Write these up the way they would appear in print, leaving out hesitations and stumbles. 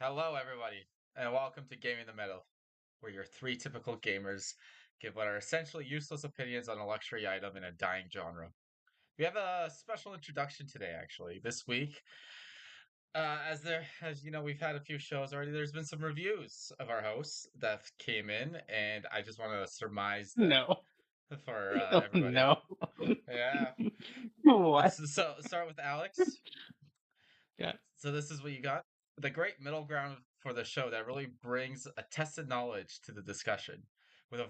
Hello, everybody, and welcome to Gaming the Metal, where your three typical gamers give what are essentially useless opinions on a luxury item in a dying genre. We have a special introduction today, actually. This week, as you know, we've had a few shows already. There's been some reviews of our hosts that came in, and I just want to surmise them No. for Oh, everybody. no. Yeah, What? so start with Alex. Yeah. So this is what you got. The great middle ground for the show that really brings a tested knowledge to the discussion, with a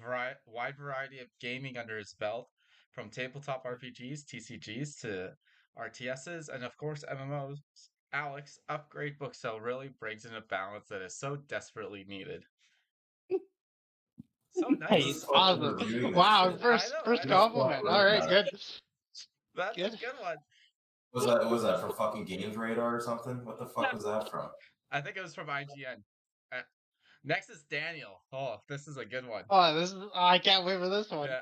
wide variety of gaming under his belt, from tabletop RPGs, TCGs to RTSs, and of course MMOs. Alex, Upgrade Book Sale really brings in a balance that is so desperately needed. So Hey, nice. Who's fucking awesome. reviewing this Wow, shit? I first Who the know. fuck compliment. All wrote right, that? good. That's a Good. good one. Was that from fucking Games Radar or something? What the fuck was that from? I think it was from IGN. Uh, Next is Daniel. Oh, this is a good one. I can't wait for this one. Yeah.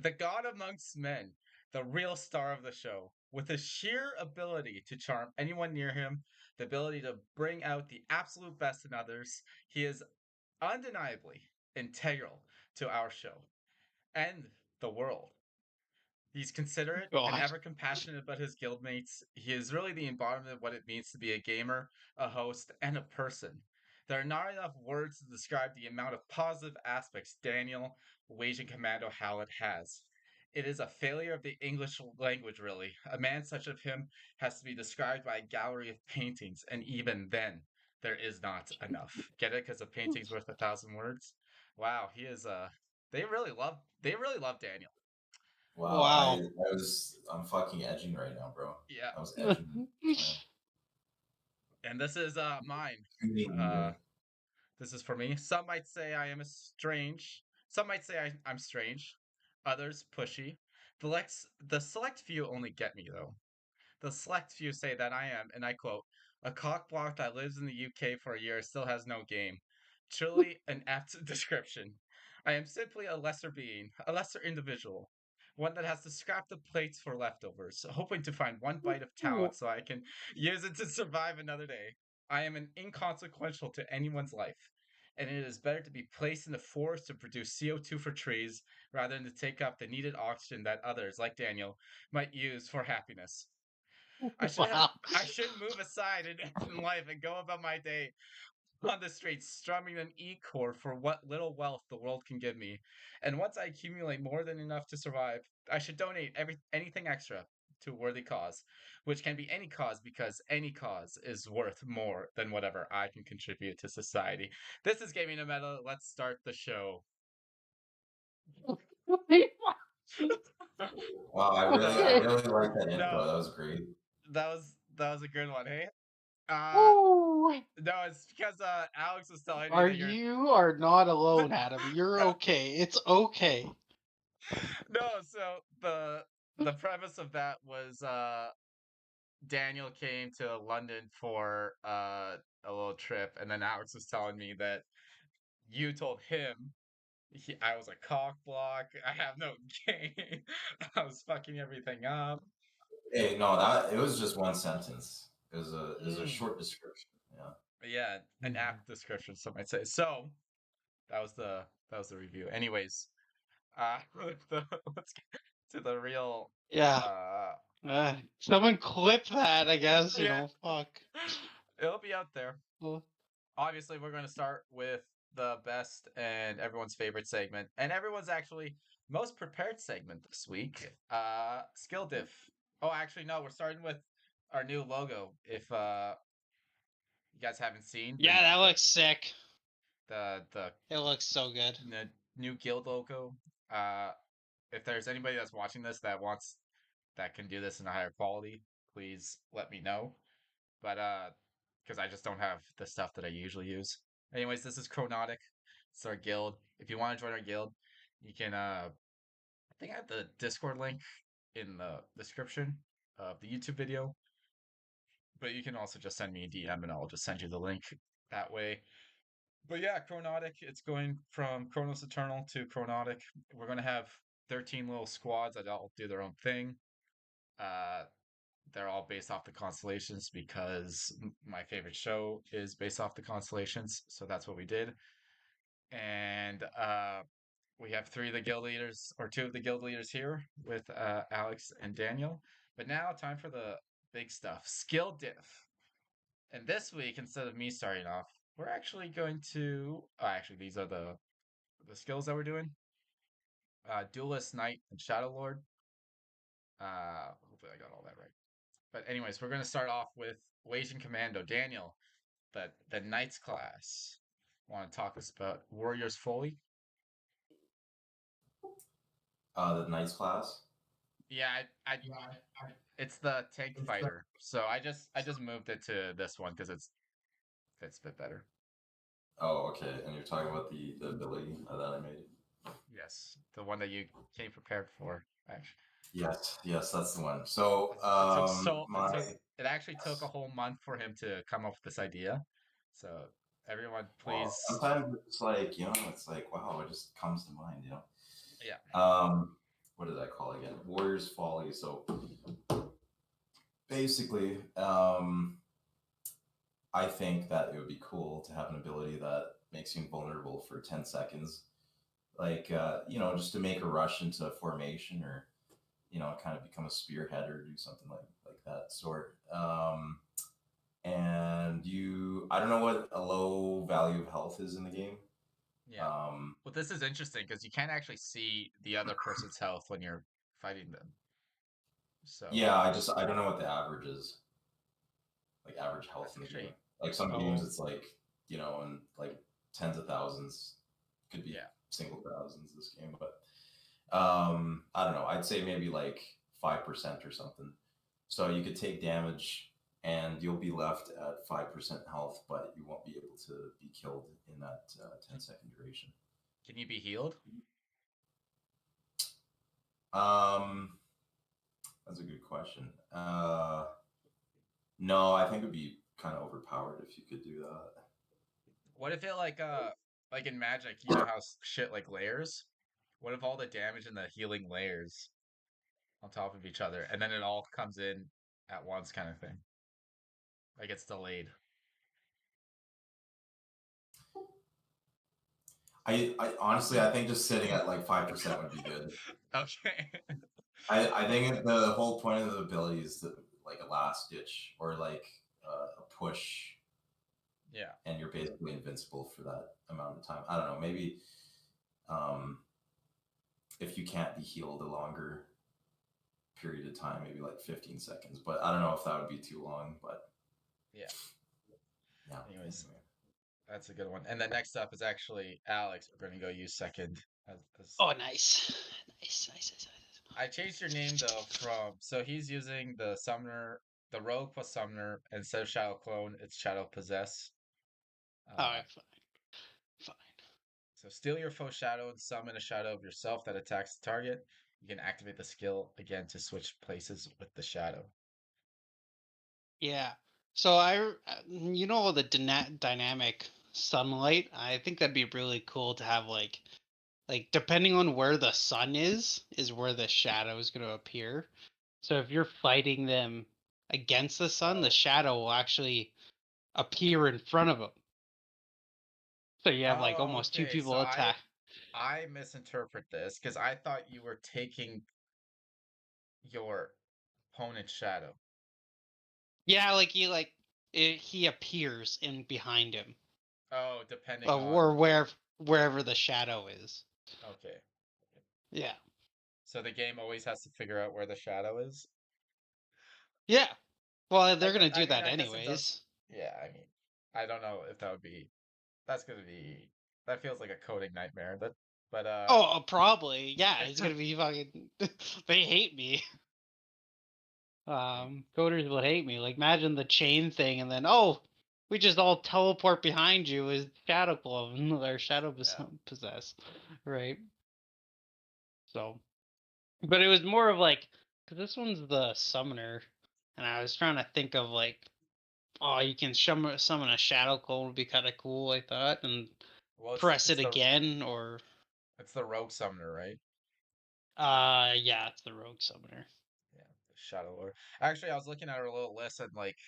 The god amongst men, the real star of the show, with his sheer ability to charm anyone near him, the ability to bring out the absolute best in others, he is undeniably integral to our show and the world. He's considerate and God. ever compassionate about his guildmates. He is really the embodiment of what it means to be a gamer, a host, and a person. There are not enough words to describe the amount of positive aspects Daniel, Waging Commando Howlett has. It is a failure of the English language, really. A man such of him has to be described by a gallery of paintings, and even then, there is not enough. Get it? Because a painting's worth 1,000 words. Wow, he is. They really love Daniel. Wow, Wow. I'm fucking edging right now, bro. Yeah. I was edging. Yeah. And this is mine. Tuning Uh, meter. this is for me. Some might say I am a strange. Some might say I'm strange. Others pushy. The select few only get me though. The select few say that I am, and I quote, a cockblock that lives in the UK for a year still has no game. Truly an apt description. I am simply a lesser being, a lesser individual. One that has to scrap the plates for leftovers, hoping to find one bite of talent so I can use it to survive another day. I am an inconsequential to anyone's life, and it is better to be placed in the forest to produce CO2 for trees rather than to take up the needed oxygen that others, like Daniel, might use for happiness. Wow. I should move aside in life and go about my day on the streets strumming an e-chord for what little wealth the world can give me. And once I accumulate more than enough to survive, I should donate anything extra to a worthy cause, which can be any cause because any cause is worth more than whatever I can contribute to society. This is Gaming a Meta. Let's start the show. Wow, I Uh, really like that no, intro. That was great. that was a good one, hey? Uh Ooh. no, it's because Alex was telling me Are that you're you are not alone, Adam? You're okay. It's okay. no, so the premise of that was Daniel came to London for a little trip, and then Alex was telling me that you told him I was a cock block. I have no game. I was fucking everything up. Hey, no, that it was just one sentence. It was a Mm. short description. Yeah. Yeah, an apt description, some might say. So that was the review. Anyways, uh, let's get to the real. Yeah. Uh, Someone clip that, I guess, yeah, fuck. it'll be out there. Well, Obviously we're going to start with the best and everyone's favorite segment and everyone's actually most prepared segment this week, skill diff. Oh, actually no, we're starting with our new logo. If you guys haven't seen yeah, that looks sick. the It looks so good. new guild logo, uh if there's anybody that's watching this that can do this in a higher quality, please let me know. But because I just don't have the stuff that I usually use. Anyways, this is Chronotic. It's our guild. If you want to join our guild, you can I think I have the Discord link in the description of the YouTube video. But you can also just send me a DM and I'll just send you the link that way. But yeah, Chronotic, it's going from Chronos Eternal to Chronotic. We're gonna have 13 little squads that all do their own thing. Uh they're all based off the constellations because my favorite show is based off the constellations. So that's what we did. And we have three of the guild leaders, or two of the guild leaders here with Alex and Daniel. But now, time for the big stuff, skill diff. And this week, instead of me starting off, we're actually going to. Actually, these are the skills that we're doing. Duelist, Knight, and Shadow Lord. Hopefully I got all that right. But anyways, we're gonna start off with Legion Commando. Daniel, the Knights class. Want to talk us about Warriors Foley? The Knights class. Yeah, it's the tank fighter. So I just moved it to this one because it's fits a bit better. Oh, okay. And you're talking about the ability that I made. Yes, the one that you came prepared for. Actually, Yes, that's the one. So, it actually took a whole month for him to come up with this idea. So everyone, well, please. sometimes it's like, it's like, wow, it just comes to mind, Yeah. What did I call it again? Warriors Folly. So basically, I think that it would be cool to have an ability that makes you invulnerable for 10 seconds. Like, just to make a rush into formation or, kind of become a spearhead or do something like that sort. And I don't know what a low value of health is in the game. Yeah. Well, this is interesting because you can't actually see the other person's health when you're fighting them. So yeah, I don't know what the average is. Like average health in the game. Like some games it's like, and like tens of thousands. Could be single thousands this game, but I don't know. I'd say maybe like 5% or something. So you could take damage and you'll be left at 5% health, but you won't be able to be killed in that 10-second duration. Can you be healed? That's a good question. No, I think it would be kind of overpowered if you could do that. What if it like in Magic, you know how shit like layers? What if all the damage and the healing layers on top of each other, and then it all comes in at once, kind of thing? Like it's delayed. I honestly, I think just sitting at like 5% would be good. Okay. I think the whole point of the ability is to, like a last ditch or like a push. Yeah. And you're basically invincible for that amount of time. I don't know. Maybe if you can't be healed a longer period of time, maybe like 15 seconds. But I don't know if that would be too long. But yeah. Anyways, anyway. That's a good one. And then next up is actually Alex. We're going to go use second. Oh, nice. Nice. I changed your name though so he's using the summoner, the rogue plus summoner, instead of shadow clone, it's shadow possess. Alright, fine. So steal your foe shadow and summon a shadow of yourself that attacks the target. You can activate the skill again to switch places with the shadow. Yeah. So the dynamic sunlight. I think that'd be really cool to have like depending on where the sun is where the shadow is going to appear. So if you're fighting them against the sun, the shadow will actually appear in front of them. So you have like almost two people attack. I misinterpret this because I thought you were taking your opponent's shadow. Yeah, he appears in behind him. Oh, depending or wherever the shadow is. Okay. Yeah. So the game always has to figure out where the shadow is? Yeah. Well, they're going to do that anyways. Yeah, I mean, I don't know if that feels like a coding nightmare, but probably. Yeah, it's going to be fucking they hate me. Coders will hate me. Like imagine the chain thing and then we just all teleport behind you as shadow clone or shadow possess, right? So, but it was more of like, because this one's the summoner, and I was trying to think of like, you can summon a shadow clone would be kind of cool, I thought, and press it again, or it's the rogue summoner, right? Yeah, it's the rogue summoner. Yeah, the Shadow Lord. Actually, I was looking at our little list and like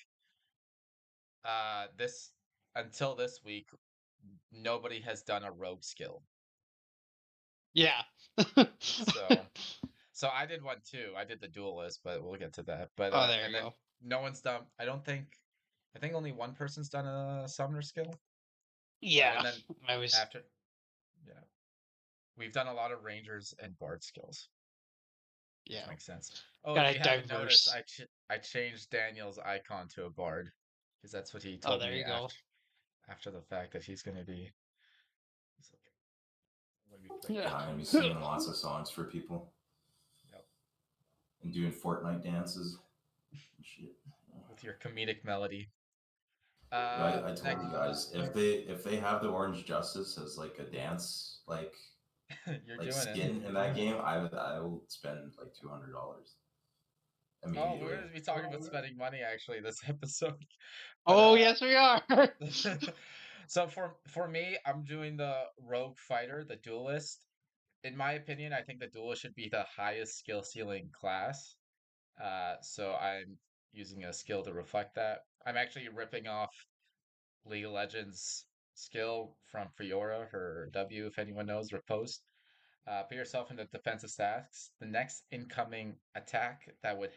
this until this week, nobody has done a rogue skill. Yeah. So I did one too. I did the duelist, but we'll get to that. But there and you then go. no one's done. I think only one person's done a summoner skill. Yeah. And then I was after, yeah, we've done a lot of rangers and bard skills. Yeah. Which makes sense. Oh, Gotta if you haven't noticed, diverse. I changed Daniel's icon to a bard because that's what he Oh, told there me you go. after the fact that he's gonna be. Yeah, I'm gonna be singing lots of songs for people. Yep. And doing Fortnite dances and shit. With your comedic melody. I told you guys, if they have the Orange Justice as like a dance You're like doing skin it. in that game, I will spend like $200 immediately. Oh, we're gonna be talking about spending money actually this episode. But, yes, we are. So for me, I'm doing the rogue fighter, the duelist. In my opinion, I think the duelist should be the highest skill ceiling class. So I'm using a skill to reflect that. I'm actually ripping off League of Legends skill from Fiora, her W, if anyone knows, Riposte. Put yourself in the defensive stacks. The next incoming attack that would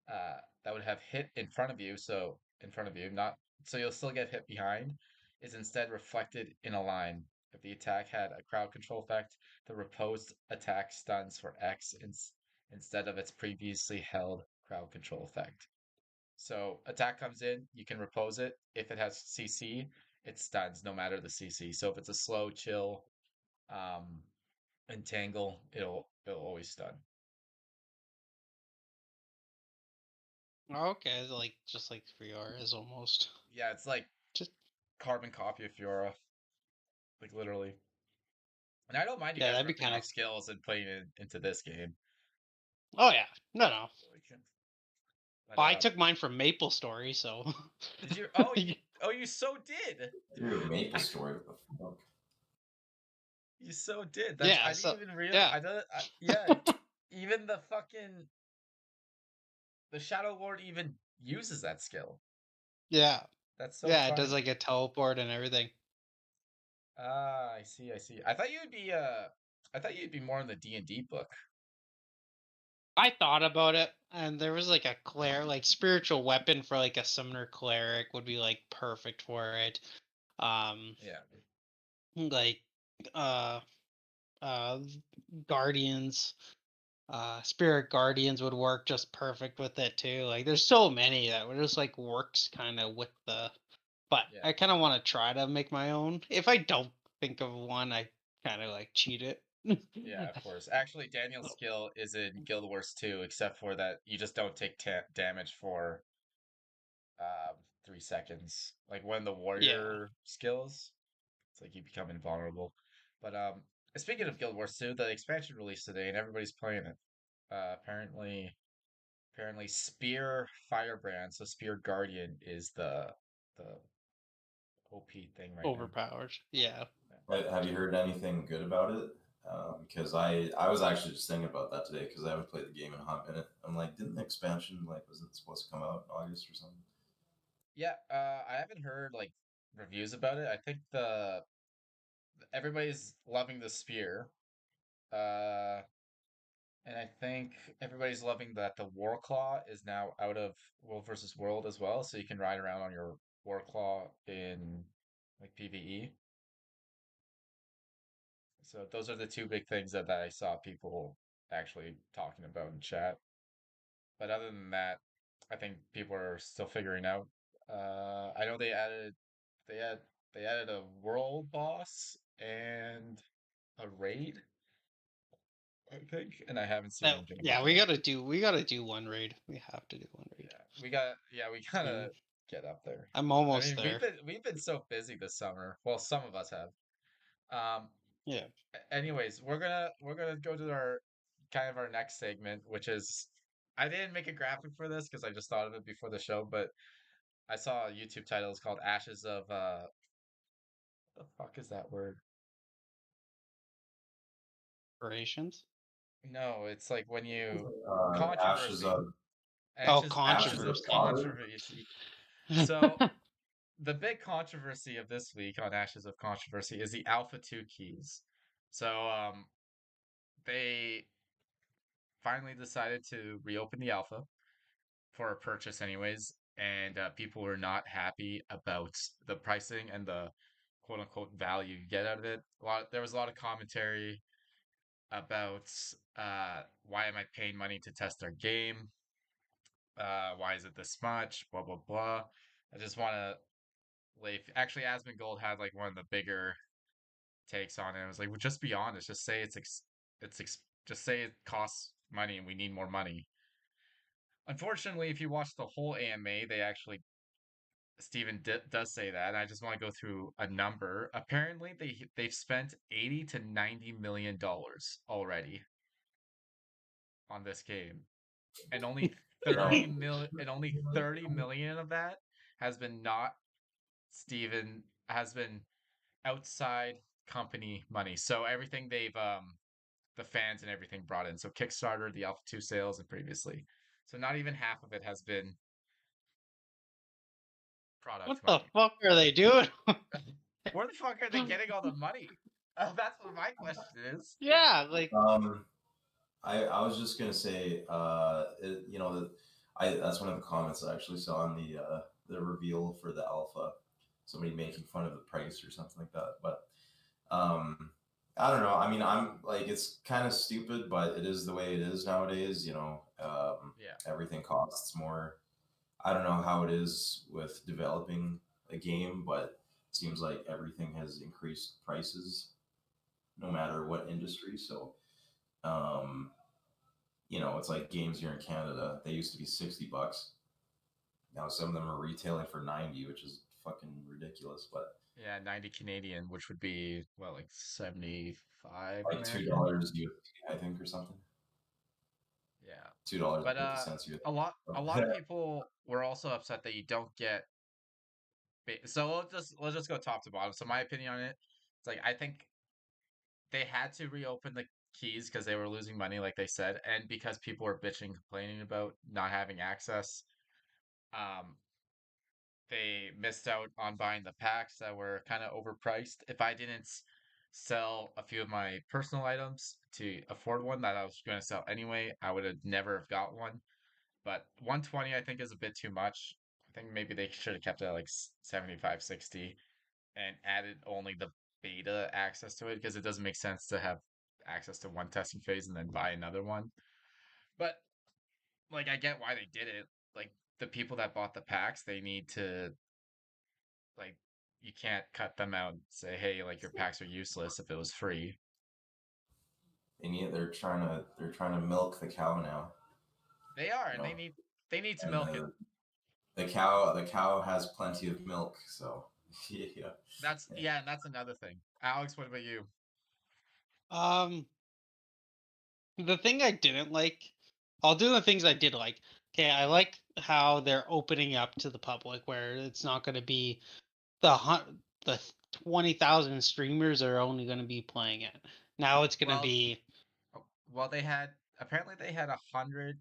have hit in front of you, so in front of you, not so you'll still get hit behind, is instead reflected in a line. If the attack had a crowd control effect, the riposte attack stuns for X instead of its previously held crowd control effect. So attack comes in, you can repose it. If it has CC, it stuns no matter the CC. So if it's a slow, chill, um, entangle, it'll always stun. Okay, like just like Fiora is almost. Yeah, it's like just carbon copy of Fiora. Like literally. And I don't mind you Yeah, guys that'd be ripping kind off of. skills and putting it into this game. Oh yeah, no. But Well, I took mine from Maple Story, so. did you? You so did. Dude, Maple Story, what the fuck? You so did. That's Yeah. I So didn't even realize. yeah. I don't. Yeah. Even the fucking the Shadow Lord even uses that skill. Yeah. That's so Yeah, funny. it does like a teleport and everything. Ah, I see. I see. I thought you'd be more in the D&D book. I thought about it, and there was like a like spiritual weapon for like a summoner cleric would be like perfect for it. Yeah. Like guardians, spirit guardians would work just perfect with it too. Like there's so many that would just like works kind of with the. But Yeah. I kind of want to try to make my own. If I don't think of one, I kind of like cheat it. Yeah, of course. Actually, Daniel's skill is in Guild Wars 2, except for that you just don't take damage for 3 seconds. Like one of the warrior skills, it's like you become invulnerable. But speaking of Guild Wars 2, the expansion released today and everybody's playing it. Apparently Spear Firebrand, so Spear Guardian is the OP thing right now. Overpowered. Yeah. Have you heard anything good about it? Because I was actually just thinking about that today because I haven't played the game in a hot minute. I'm like, didn't the expansion wasn't supposed to come out in August or something? Yeah, I haven't heard like reviews about it. I think everybody's loving the spear. And I think everybody's loving that the Warclaw is now out of World versus World as well, so you can ride around on your Warclaw in like PvE. So those are the two big things that I saw people actually talking about in chat. But other than that, I think people are still figuring out. I know they had they added a world boss and a raid, I think, and I haven't seen anything about we that. gotta do one raid. We have to do one raid. We gotta get up there. I'm I almost mean, there. we've been so busy this summer. Well, some of us have. Um, Yeah. Anyways, we're gonna go to our kind of our next segment, which is I didn't make a graphic for this because I just thought of it before the show, but I saw a YouTube title. It's called Ashes of what the fuck is that word? Operations. No, it's like when you Ashes controversy. of Ashes of controversy. Controversy. So the big controversy of this week on Ashes of Controversy is the Alpha 2 keys. So they finally decided to reopen the alpha for a purchase anyways, and people were not happy about the pricing and the quote unquote value you get out of it. There was a lot of commentary about why am I paying money to test our game? Why is it this much? Blah blah blah. I just want to actually Asmongold had like one of the bigger takes on it. It was like, well, just be honest. Just say just say it costs money and we need more money. Unfortunately, if you watch the whole AMA, they actually Steven does say that. I just want to go through a number. Apparently, they've spent 80 to 90 million dollars already on this game, and only 30 million of that has been not Steven has been outside company money. So everything they've the fans and everything brought in. So Kickstarter, the Alpha 2 sales, and previously. So not even half of it has been product What money. the fuck are they doing? Where the fuck are they getting all the money? Oh, that's what my question is. Yeah, like I was just gonna say, that's one of the comments I actually saw on the reveal for the alpha. Somebody making fun of the price or something like that, but I don't know. I mean, I'm like, it's kind of stupid, but it is the way it is nowadays. Everything costs more. I don't know how it is with developing a game, but it seems like everything has increased prices, no matter what industry. So, it's like games here in Canada. They used to be $60. Now some of them are retailing for 90, which is fucking ridiculous. But yeah, 90 Canadian, which would be like 75 like $2 USD, I think, or something. Yeah, $2.50 a lot of people were also upset that you don't get. So let's just go top to bottom. So my opinion on it, it's like I think they had to reopen the keys because they were losing money, like they said, and because people were bitching, complaining about not having access. Um, they missed out on buying the packs that were kind of overpriced. If I didn't sell a few of my personal items to afford one that I was going to sell anyway, I would have never have got one. But 120 I think is a bit too much. I think maybe they should have kept it at like 75, 60 and added only the beta access to it because it doesn't make sense to have access to one testing phase and then buy another one. But like I get why they did it. Like the people that bought the packs, they need to like you can't cut them out and say, hey, like your packs are useless if it was free. They're trying to milk the cow now. They are, and they need to milk it. The cow has plenty of milk, so yeah. And that's another thing. Alex, what about you? The thing I didn't like, I'll do the things I did like. Okay, I like how they're opening up to the public, where it's not going to be the 20,000 streamers are only going to be playing it. Now it's going to be. Well, they had 100.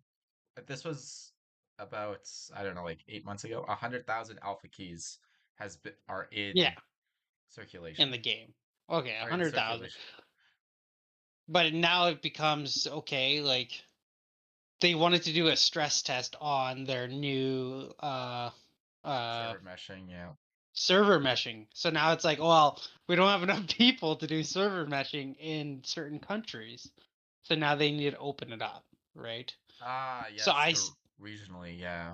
This was about I don't know, like 8 months ago. 100,000 alpha keys are in circulation in the game. Okay, 100,000. But now it becomes okay. Like they wanted to do a stress test on their new server meshing, yeah. Server meshing. So now it's like, well, we don't have enough people to do server meshing in certain countries. So now they need to open it up, right? Yes. So regionally, yeah.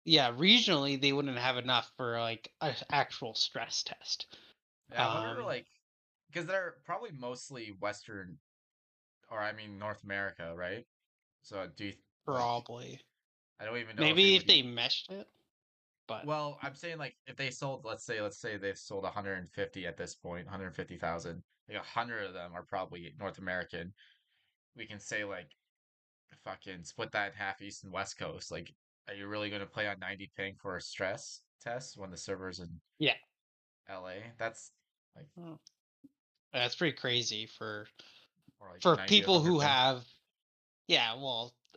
Yeah, regionally they wouldn't have enough for like an actual stress test. Yeah, I wonder like because they're probably mostly Western, or I mean North America, right? So do you probably? I don't even know. Maybe if they meshed it. But well, I'm saying like if they sold, let's say they've sold 150 at this point, 150,000. Like 100 of them are probably North American. We can say like fucking split that in half, East and West Coast. Like, are you really going to play on 90 ping for a stress test when the server's in LA? That's like that's pretty crazy for like people who have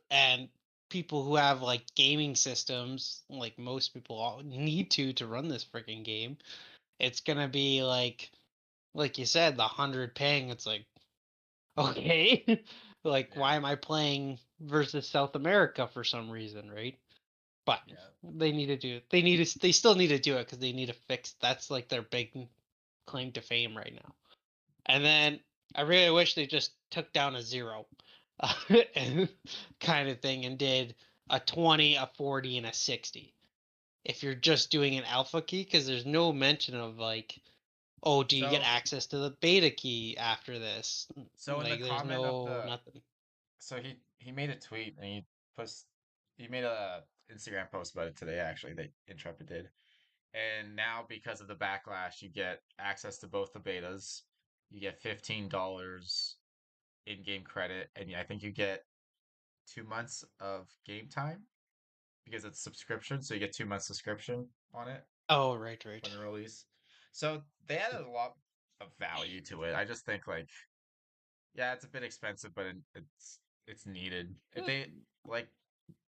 and people who have like gaming systems, like most people all need to run this freaking game, it's gonna be like you said, the 100 ping. It's like, okay, like why am I playing versus South America for some reason, right? But they need to do it. They still need to do it because they need to fix. That's like their big claim to fame right now. And then I really wish they just took down a 0 kind of thing and did a 20, a 40, and a 60. If you're just doing an alpha key, because there's no mention of like, oh, do you get access to the beta key after this? So like, in the there's comment of the nothing. So he made a tweet and he made a Instagram post about it today actually that Intrepid did. And now because of the backlash, you get access to both the betas. You get $15 in-game credit, and I think you get 2 months of game time because it's subscription, so you get 2 months subscription on it. Oh, right. When it release. So they added a lot of value to it. I just think like, yeah, it's a bit expensive, but it's needed. If they like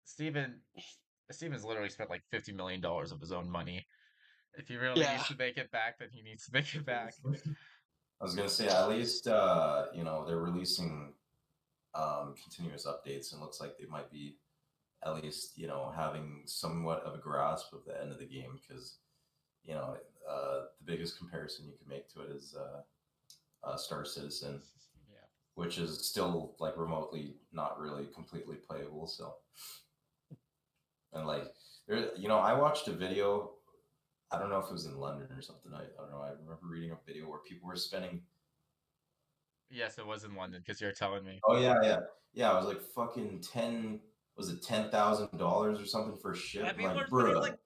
Steven's literally spent like $50 million of his own money. If he really needs to make it back, then he needs to make it back. I was gonna say at least they're releasing continuous updates, and looks like they might be at least having somewhat of a grasp of the end of the game, because the biggest comparison you can make to it is Star Citizen, which is still like remotely not really completely playable. So, and like I watched a video. I don't know if it was in London or something. I don't know. I remember reading a video where people were spending. Yes, it was in London because you're telling me. Oh yeah. It was like fucking $10,000 or something for a ship. Yeah, I'm like, spending bruh, like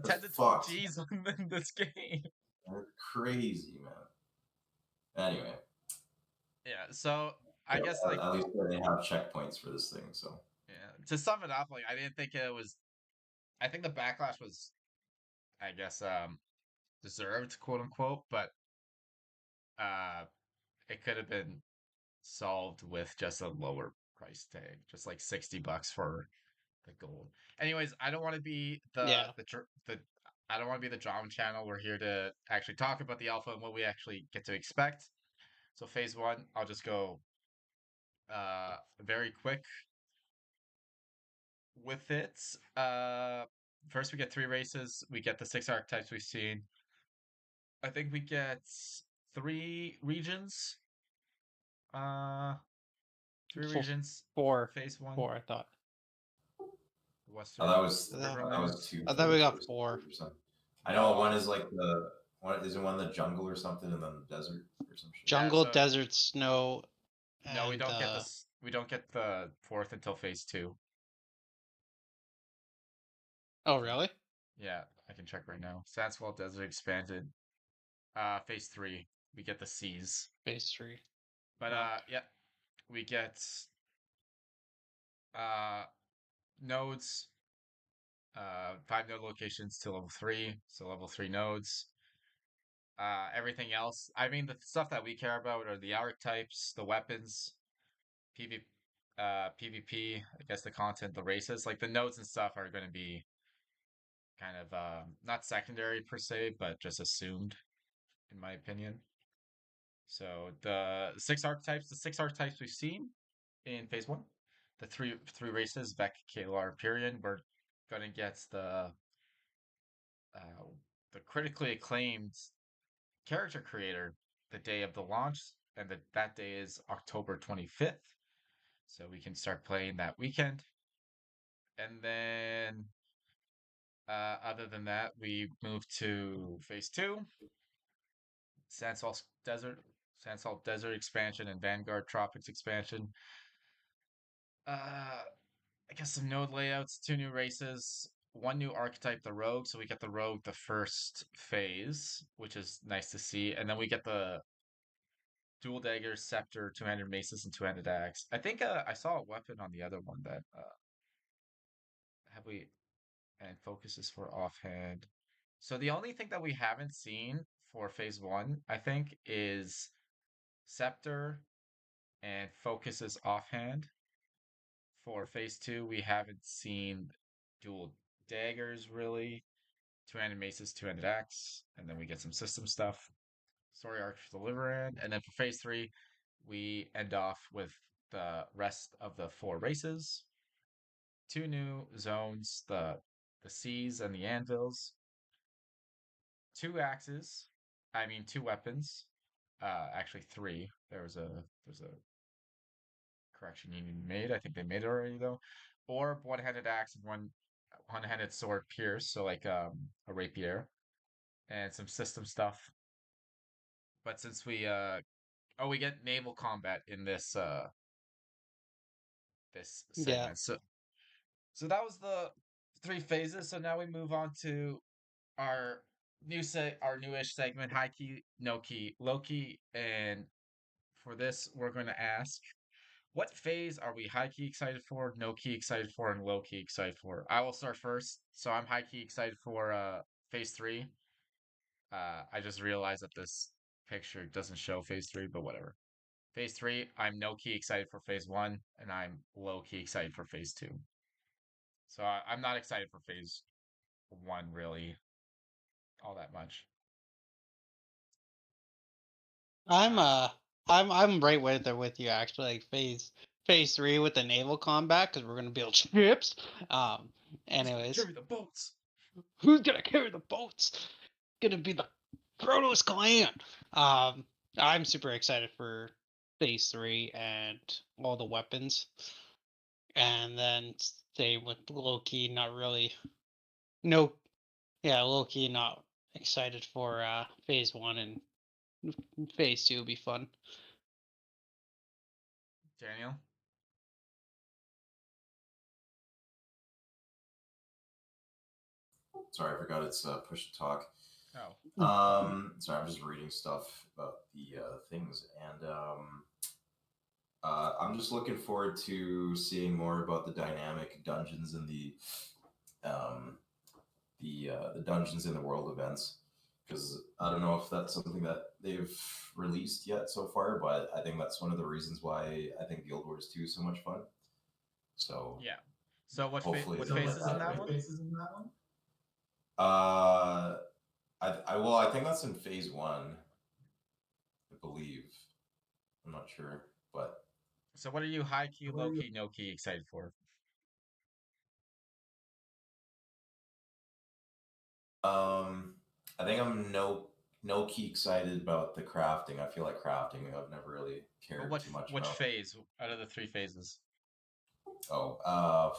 10 to 12 G's on this game. They're crazy, man. Anyway. Yeah, so I guess like at least they have checkpoints for this thing. So yeah, to sum it up, like I didn't think it was. I think the backlash was, I guess, deserved, quote unquote, but it could have been solved with just a lower price tag, just like $60 for the gold. Anyways, I don't want to be the I don't want to be the drama channel. We're here to actually talk about the alpha and what we actually get to expect. So phase 1, I'll just go very quick with it. First we get 3 races. We get the 6 archetypes we've seen. I think we get 3 regions. 3 regions. 4. Phase 1. 4, I thought. Western. that was 2. I thought we got 4. I know one is like isn't one the jungle or something, and then the desert or some shit. Jungle, desert, snow. No, we don't get this. We don't get the 4th until phase 2. Oh, really? Yeah, I can check right now. Sandswell Desert expanded. Phase 3, we get the seas. Phase 3. But yeah, we get nodes. 5 node locations to level 3, so level 3 nodes. Everything else, I mean, the stuff that we care about are the archetypes, the weapons, PvP, I guess the content, the races. Like the nodes and stuff are going to be kind of not secondary per se, but just assumed, in my opinion. So the 6 archetypes we've seen in phase 1, the three races, Vec, Kalar, Pyrion. We're gonna get the critically acclaimed character creator the day of the launch, and that day is October 25th. So we can start playing that weekend. And then other than that, we move to phase 2, Sandsalt Desert expansion and Vanguard Tropics expansion. I guess some node layouts, 2 new races, 1 new archetype, the Rogue. So we get the Rogue the first phase, which is nice to see. And then we get the Dual Dagger, Scepter, 200 Maces, and 200 Axe. I think I saw a weapon on the other one that and focuses for offhand. So the only thing that we haven't seen for phase 1, I think, is Scepter and focuses offhand for phase 2, we haven't seen dual daggers really. Two-handed maces, two-handed axe, and then we get some system stuff. Story arc for the Liveran, and then for phase 3, we end off with the rest of the 4 races. 2 new zones, the seas and the anvils. 2 axes. I mean 2 weapons. Actually 3. There's a correction you made. I think they made it already though. Or one-handed axe and one-handed sword pierce, so like a rapier, and some system stuff. But since we we get naval combat in this segment. So that was the 3 phases. So now we move on to our our newish segment, high key, no key, low key, and for this we're going to ask, what phase are we high key excited for, no key excited for, and low key excited for? I will start first. So I'm high key excited for phase 3. I just realized that this picture doesn't show phase 3, but whatever. Phase 3, I'm no key excited for phase 1, and I'm low key excited for phase 2. So I'm not excited for phase 1 really all that much. I'm right with there with you actually. Like phase 3 with the naval combat because we're gonna build ships. Anyways, carry the boats. Who's gonna carry the boats? Gonna be the Protoss clan. I'm super excited for phase 3 and all the weapons, and then same with Loki. Not really. No, yeah, Loki. Not excited for phase 1 and phase 2 will be fun. Daniel? Sorry, I forgot it's push to talk. Oh. Sorry, I'm just reading stuff about the things, and I'm just looking forward to seeing more about the dynamic dungeons and the dungeons in the world events. Because I don't know if that's something that they've released yet so far, but I think that's one of the reasons why I think Guild Wars 2 is so much fun. So yeah. So what hopefully phases in that one? I think that's in phase 1. I believe. I'm not sure, but so what are you high key, low key, no key excited for? I think I'm no key excited about the crafting. I feel like crafting I've never really cared too much which about. phase out of the 3 phases? Oh,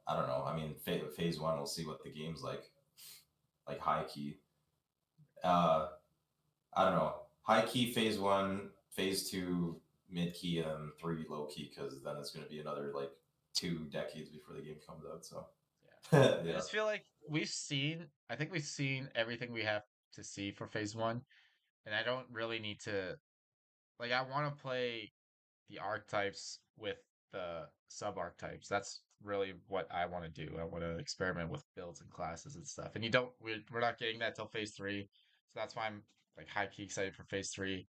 I don't know. I mean, phase 1, we'll see what the game's like high key. I don't know. High key phase 1, phase 2 mid key, and 3 low key, because then it's going to be another like 2 decades before the game comes out. So yeah. yeah. I just feel like I think we've seen everything we have to see for phase 1, and I don't really need to, like, I want to play the archetypes with the sub archetypes. That's really what I want to do. I want to experiment with builds and classes and stuff. And we're not getting that till phase 3. So that's why I'm like high key excited for phase 3.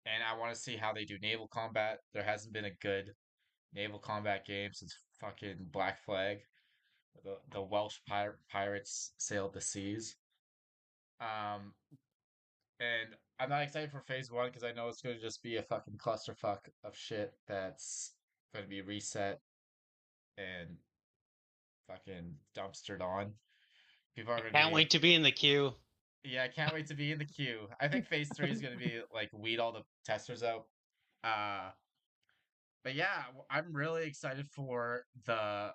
And I want to see how they do naval combat. There hasn't been a good naval combat game since fucking Black Flag. The Welsh pirates sailed the seas. Um, and I'm not excited for phase 1 because I know it's going to just be a fucking clusterfuck of shit that's going to be reset and fucking dumpstered on. People are going to Can't be, wait to be in the queue. yeah, I can't wait to be in the queue. I think phase 3 is going to be like weed all the testers out. Uh, but yeah, I'm really excited for the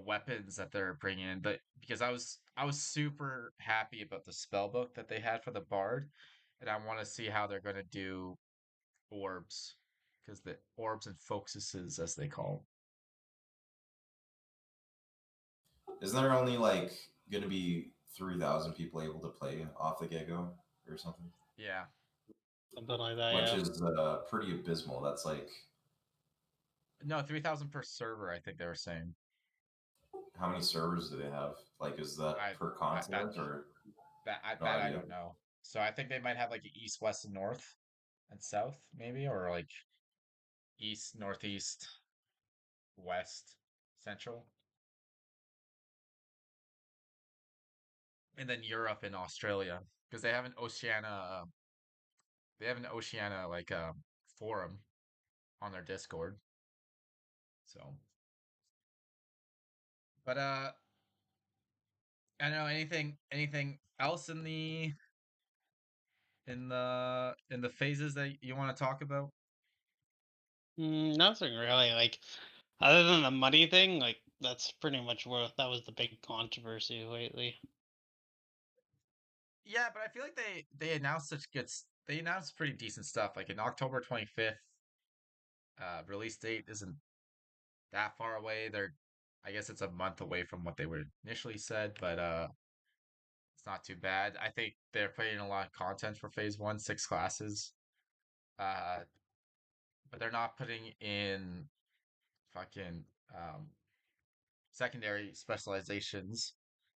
weapons that they're bringing in, but because I was super happy about the spell book that they had for the bard, and I want to see how they're going to do orbs, because the orbs and focuses as they call Isn't there only like going to be 3,000 people able to play off the get-go or something? yeah, Something like that. Which Yeah. is pretty abysmal. That's like, no, 3,000 per server. I think they were saying. how many servers do they have? Like, is that I per continent or no I idea? don't know. So I think they might have like east, west, and north, and south maybe, or like east, northeast, west. Central. And then Europe and Australia, because they have an Oceania. They have an Oceania forum on their Discord. So, but I don't know anything else in the phases that you want to talk about? Nothing really. Like, other than the money thing, like that's pretty much where that was the big controversy lately. Yeah, but I feel like they announced they announced pretty decent stuff. Like in October 25th, release date isn't that far away. I guess it's a month away from what they were initially said, but it's not too bad. I think they're putting in a lot of content for phase one, 6 classes. Uh, but they're not putting in fucking secondary specializations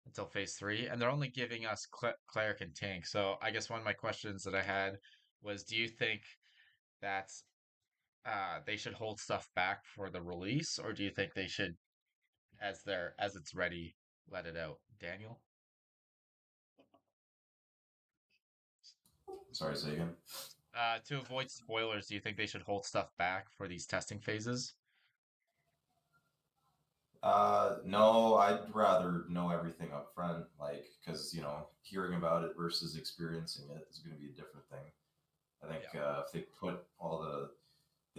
until phase three, and they're only giving us cleric and tank. So I guess one of my questions that I had was, do you think that they should hold stuff back for the release, or do you think they should, as it's ready, let it out? Daniel? Sorry, say again. To avoid spoilers, do you think they should hold stuff back for these testing phases? No, I'd rather know everything up front, like, because, hearing about it versus experiencing it is going to be a different thing. I think if they put all the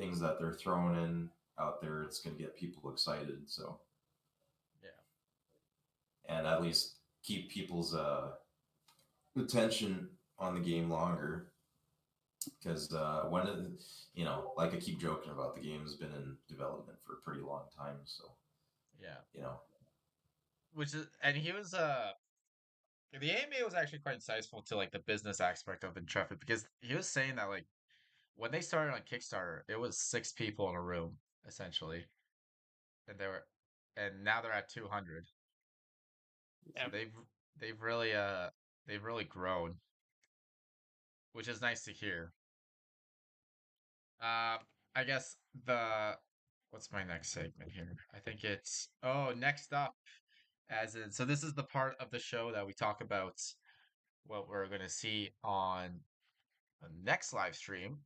things that they're throwing in out there, it's going to get people excited. So, yeah, and at least keep people's attention on the game longer. Because like I keep joking about, the game has been in development for a pretty long time. So, yeah, which is, and he was the AMA was actually quite insightful to like the business aspect of Intrepid, because he was saying that like when they started on Kickstarter, it was 6 people in a room essentially, and and now they're at 200. So they've really grown, which is nice to hear. I guess what's my next segment here? I think it's next up, so this is the part of the show that we talk about what we're gonna see on the next live stream,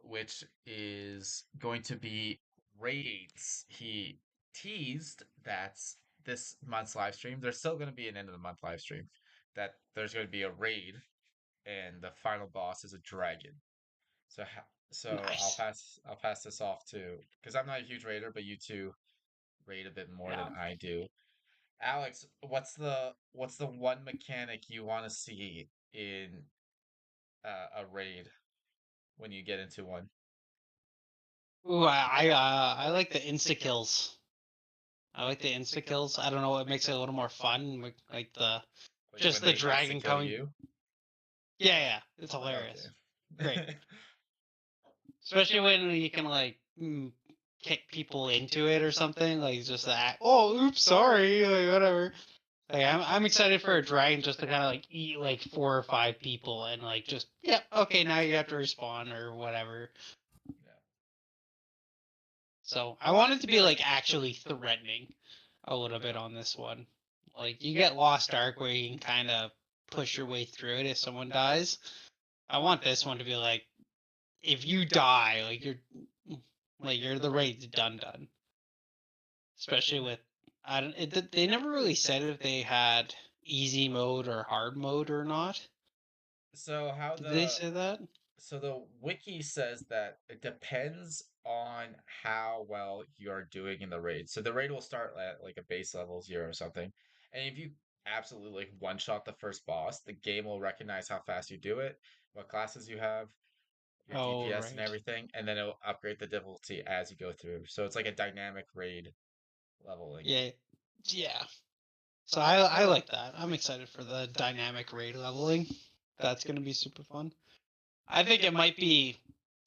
which is going to be raids. He teased that this month's live stream, there's still going to be an end of the month live stream, that there's going to be a raid, and the final boss is a dragon. So Nice. I'll pass this off to, because I'm not a huge raider, but you two raid a bit more than I do. Alex, what's the one mechanic you want to see in a raid when you get into one? Ooh, I like the insta kills. I like the insta kills. I don't know what makes it a little more fun, like the just the dragon coming. You? Yeah, it's hilarious. Okay. Great. Especially when you can like kick people into it or something, like just that. Oh, oops, sorry, like whatever. Like I'm excited for a dragon just to kind of like eat like 4 or 5 people and like just okay, now you have to respawn or whatever. Yeah. So I want it to be like actually threatening a little bit on this one. Like you get Lost Ark where you can kind of push your way through it if someone dies. I want this one to be like, if you die, you're the raid's done. Especially with they never really said if they had easy mode or hard mode or not. So did they say that? So the wiki says that it depends on how well you're doing in the raid. So the raid will start at like a base level 0 or something, and if you absolutely like one shot the first boss, the game will recognize how fast you do it, what classes you have, your DPS and everything, and then it'll upgrade the difficulty as you go through. So it's like a dynamic raid leveling. Yeah. So I like that. I'm excited for the dynamic raid leveling. That's gonna be super fun. I think it might be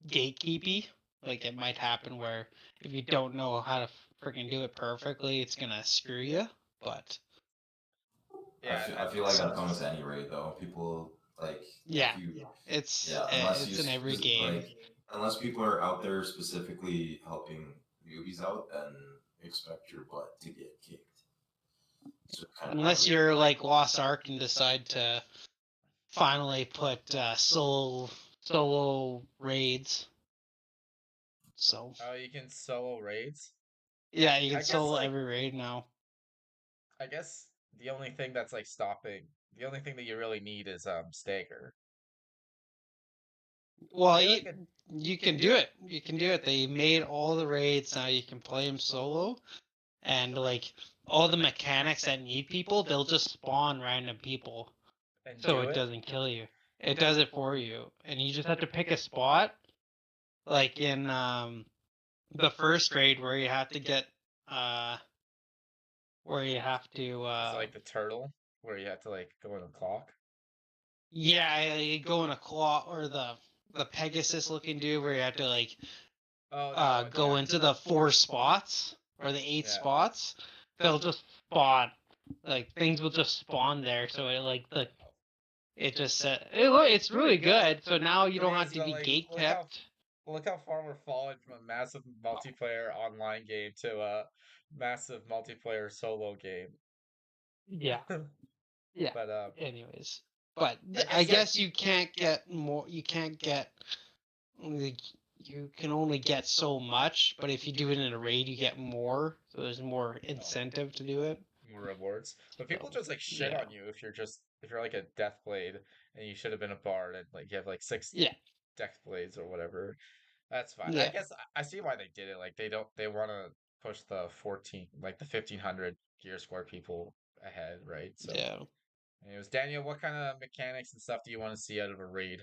gatekeepy. Like it might happen where if you don't know how to freaking do it perfectly, it's gonna screw you. But I feel like that's almost any raid though. People like it's in every game. Like, unless people are out there specifically helping newbies out, then expect your butt to get kicked. So unless you're like Lost Ark and decide to finally put solo raids. So. Oh, you can solo raids. Yeah, you can solo every raid now. I guess the only thing that's like stopping, the only thing that you really need is stagger. Well, you can do it. You can do it. They made all the raids now. You can play them solo, and like all the mechanics that need people, they'll just spawn random people, so it doesn't kill you. It does it for you, and you just have to pick a spot, like in the first raid where you have to get where you have to It's like the turtle where you have to like go in a clock. Yeah, you go in a claw, or the Pegasus looking dude where you have to like go into the 4 spots or the 8 spots. They'll just spawn, like things will just spawn there. So it like it just it's really good. So now you don't have to be gate kept. Look how far we're falling from a massive multiplayer online game to a massive multiplayer solo game. Yeah. Yeah. But anyways, but I guess you can't get more. You can't get. You can only get so much, but if you do it in a raid, you get more. So there's more incentive to do it. More rewards. But people just like shit on you if you're like a Deathblade and you should have been a bard and like you have like 6 Deathblades or whatever. That's fine. I guess I see why they did it. Like they want to push the 1500 gear score people ahead, right? So yeah. Anyways, Daniel, what kind of mechanics and stuff do you want to see out of a raid?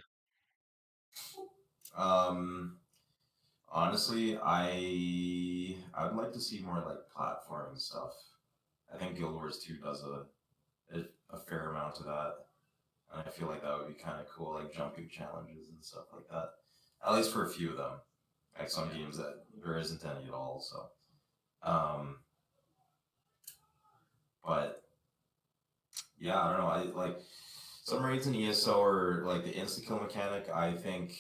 Honestly, I would like to see more like platforming stuff. I think Guild Wars 2 does a fair amount of that. And I feel like that would be kind of cool, like jumping challenges and stuff like that. At least for a few of them. Like some games that there isn't any at all. So, but yeah, I don't know. I like some raids in ESO or like the insta kill mechanic. I think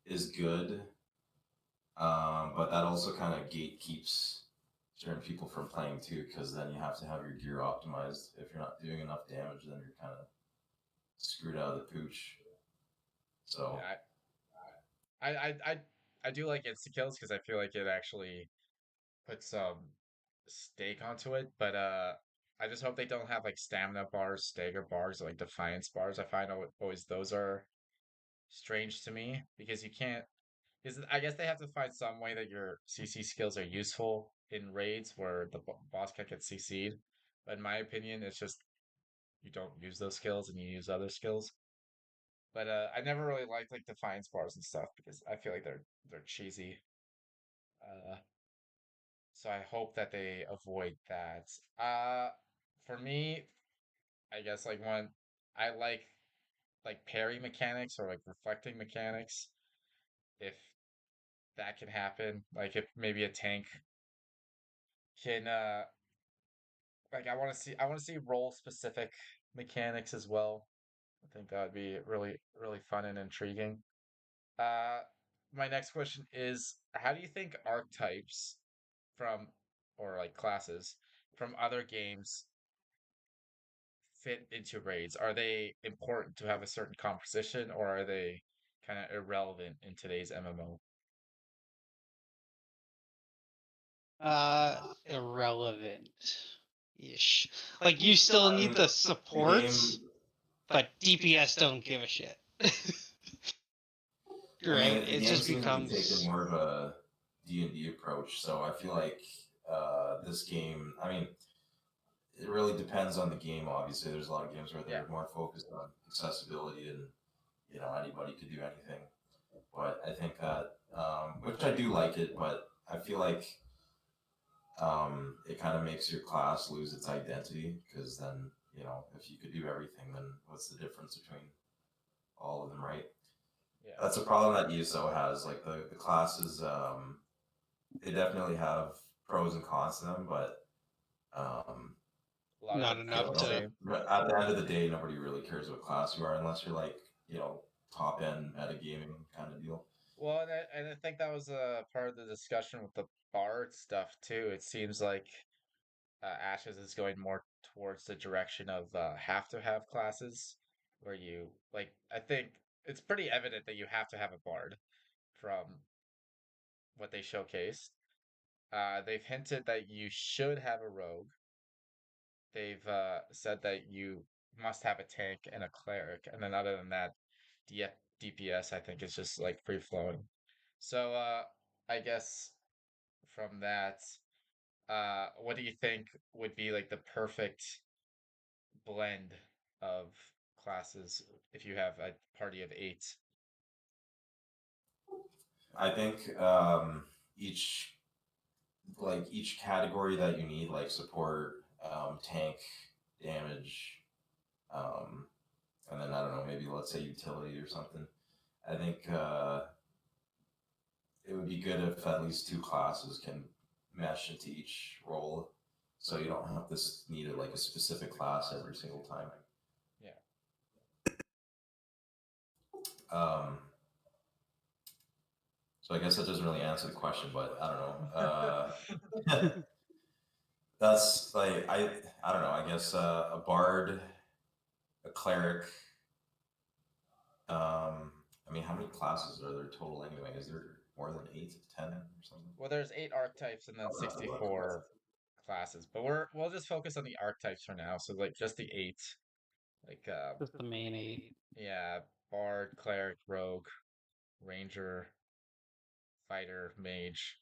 is good, but that also kind of gatekeeps certain people from playing too, because then you have to have your gear optimized. If you're not doing enough damage, then you're kind of screwed out of the pooch. So I do like insta kills because I feel like it actually puts some stake onto it, but I just hope they don't have like stamina bars, stagger bars, or like defiance bars. I find always those are strange to me because you can't. Because I guess they have to find some way that your CC skills are useful in raids where the boss can't get CC'd. But in my opinion, it's just you don't use those skills and you use other skills. But I never really liked like defiance bars and stuff because I feel like they're cheesy. So I hope that they avoid that. For me, I guess like one I like parry mechanics or like reflecting mechanics. If that can happen, like if maybe a tank can like I want to see role specific mechanics as well. I think that would be really fun and intriguing. Uh my next question is how do you think archetypes from or like classes from other games fit into raids? Are they important to have a certain composition or are they kind of irrelevant in today's MMO? Irrelevant ish. Like you still need the supports, but DPS don't give a shit. Right? It just becomes taking more of a D&D approach. So I feel like this game, I mean, it really depends on the game. Obviously, there's a lot of games where they're more focused on accessibility and anybody could do anything. But I think that, which I do like it, but I feel like it kind of makes your class lose its identity because then if you could do everything, then what's the difference between all of them, right? Yeah. That's a problem that ESO has. Like the classes, they definitely have pros and cons to them, but not enough to. At the end of the day, nobody really cares what class you are unless you're like top end metagaming kind of deal. Well, and I think that was a part of the discussion with the bard stuff too. It seems like Ashes is going more towards the direction of have to have classes where you like. I think it's pretty evident that you have to have a bard from what they showcased. They've hinted that you should have a rogue. They've said that you must have a tank and a cleric, and then other than that, DPS I think is just like free flowing. So I guess from that, what do you think would be like the perfect blend of classes if you have a party of 8? I think each category that you need, like support, tank, damage, and then I don't know, maybe let's say utility or something. I think it would be good if at least 2 classes can mesh into each role, so you don't have this need like a specific class every single time. Yeah. So I guess that doesn't really answer the question, but I don't know. That's like I don't know. I guess a bard, a cleric. I mean, how many classes are there total anyway? Is there more than 8, 10, or something? Well, there's 8 archetypes and then 64 classes, but we'll just focus on the archetypes for now. So like just the 8, like Just the main 8. yeah, bard, cleric, rogue, ranger, fighter, mage,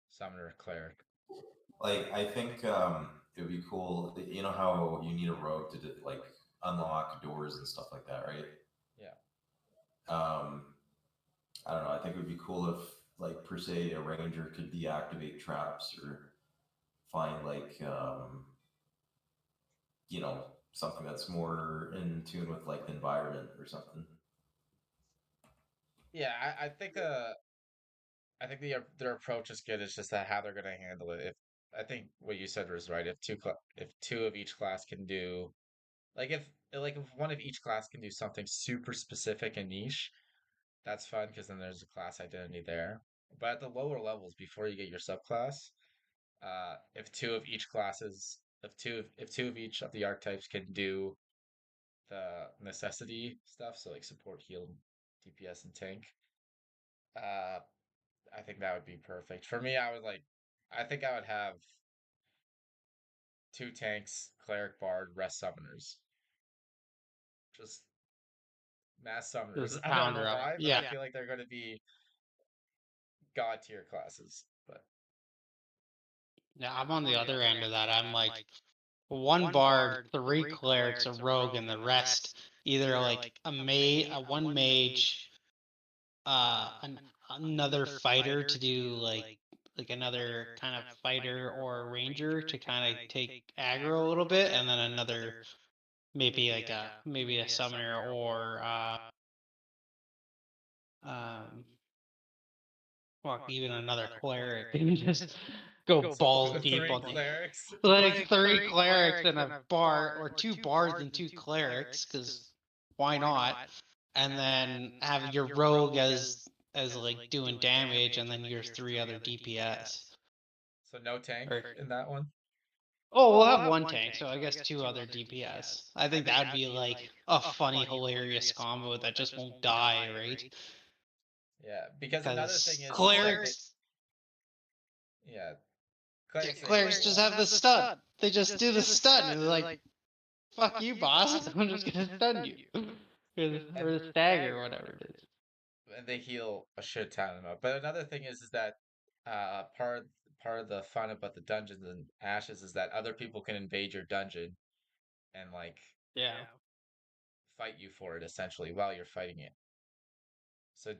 summoner, cleric. Like I think it would be cool. You know how you need a rogue to like unlock doors and stuff like that, right? Yeah. I don't know. I think it would be cool if, like, per se, a ranger could deactivate traps or find like you know, something that's more in tune with like the environment or something. Yeah, I think their approach is good. It's just that how they're going to handle it. If I think what you said was right. If 2 of each class can do if one of each class can do something super specific and niche, that's fun because then there's a class identity there. But at the lower levels, before you get your subclass, if 2 of each classes, if two of each of the archetypes can do the necessity stuff, so like support, heal, DPS, and tank, uh, I think that would be perfect. For me, I think I would have 2 tanks, cleric, bard, rest summoners. Just mass summoners. Just I don't pounder know up. why, but Yeah. I feel like they're going to be god tier classes. But Yeah, I'm on the other end of that. I'm like 1 bard, 3 clerics, a rogue, and the rest either like a 1 mage, another fighter to do like another kind of fighter or ranger to kind of take aggro a little bit, and then another maybe a summoner or well, even another cleric and just go balls deep 3 on the clerics. like 3 clerics and a bard, or 2 bards and 2 clerics, because why not? And then have your rogue as like doing damage, and then your 3 other DPS. So no tank Or, in that one. oh, we'll have 1 tank, so I guess 2 other DPS. I think that'd be like a funny, hilarious combo that just won't die, right? Yeah, because another thing Because is clerics, yeah, clerics just have the stun. They just do the stun, and they're like, "Fuck you, boss! I'm just gonna stun you," or the stagger, or whatever it is. and they heal a shit ton of them. But another thing is that part of the fun about the dungeons and ashes is that other people can invade your dungeon and like Yeah. fight you for it essentially while you're fighting it. So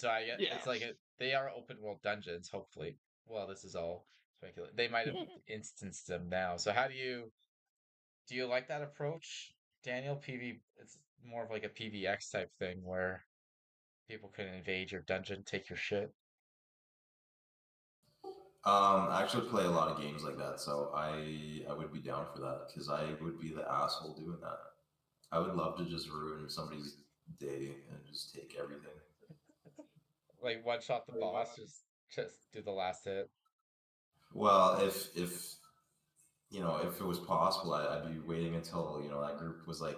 I get Yeah. it's like they are open world dungeons. Hopefully, well, this is all speculate. They might have instanced them now. So how do you like that approach, Daniel? It's more of like a PVX type thing where people can invade your dungeon, take your shit. I actually play a lot of games like that, so I would be down for that because I would be the asshole doing that. I would love to just ruin somebody's day and just take everything. Like one shot the boss, just do the last hit. Well, if if it was possible, I'd be waiting until that group was like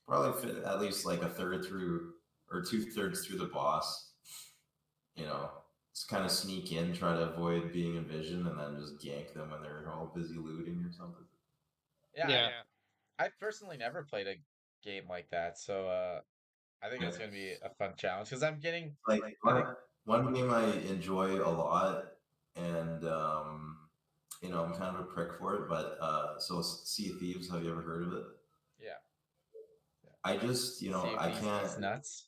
probably at least like a third through or 2/3 through the boss. Just kind of sneak in, try to avoid being envisioned, and then just gank them when they're all busy looting or something. Yeah, I personally never played a game like that, so I think it's gonna be a fun challenge because I'm getting like one game I enjoy a lot, and I'm kind of a prick for it, but so Sea of Thieves, have you ever heard of it? Yeah. I just I can't. These nuts.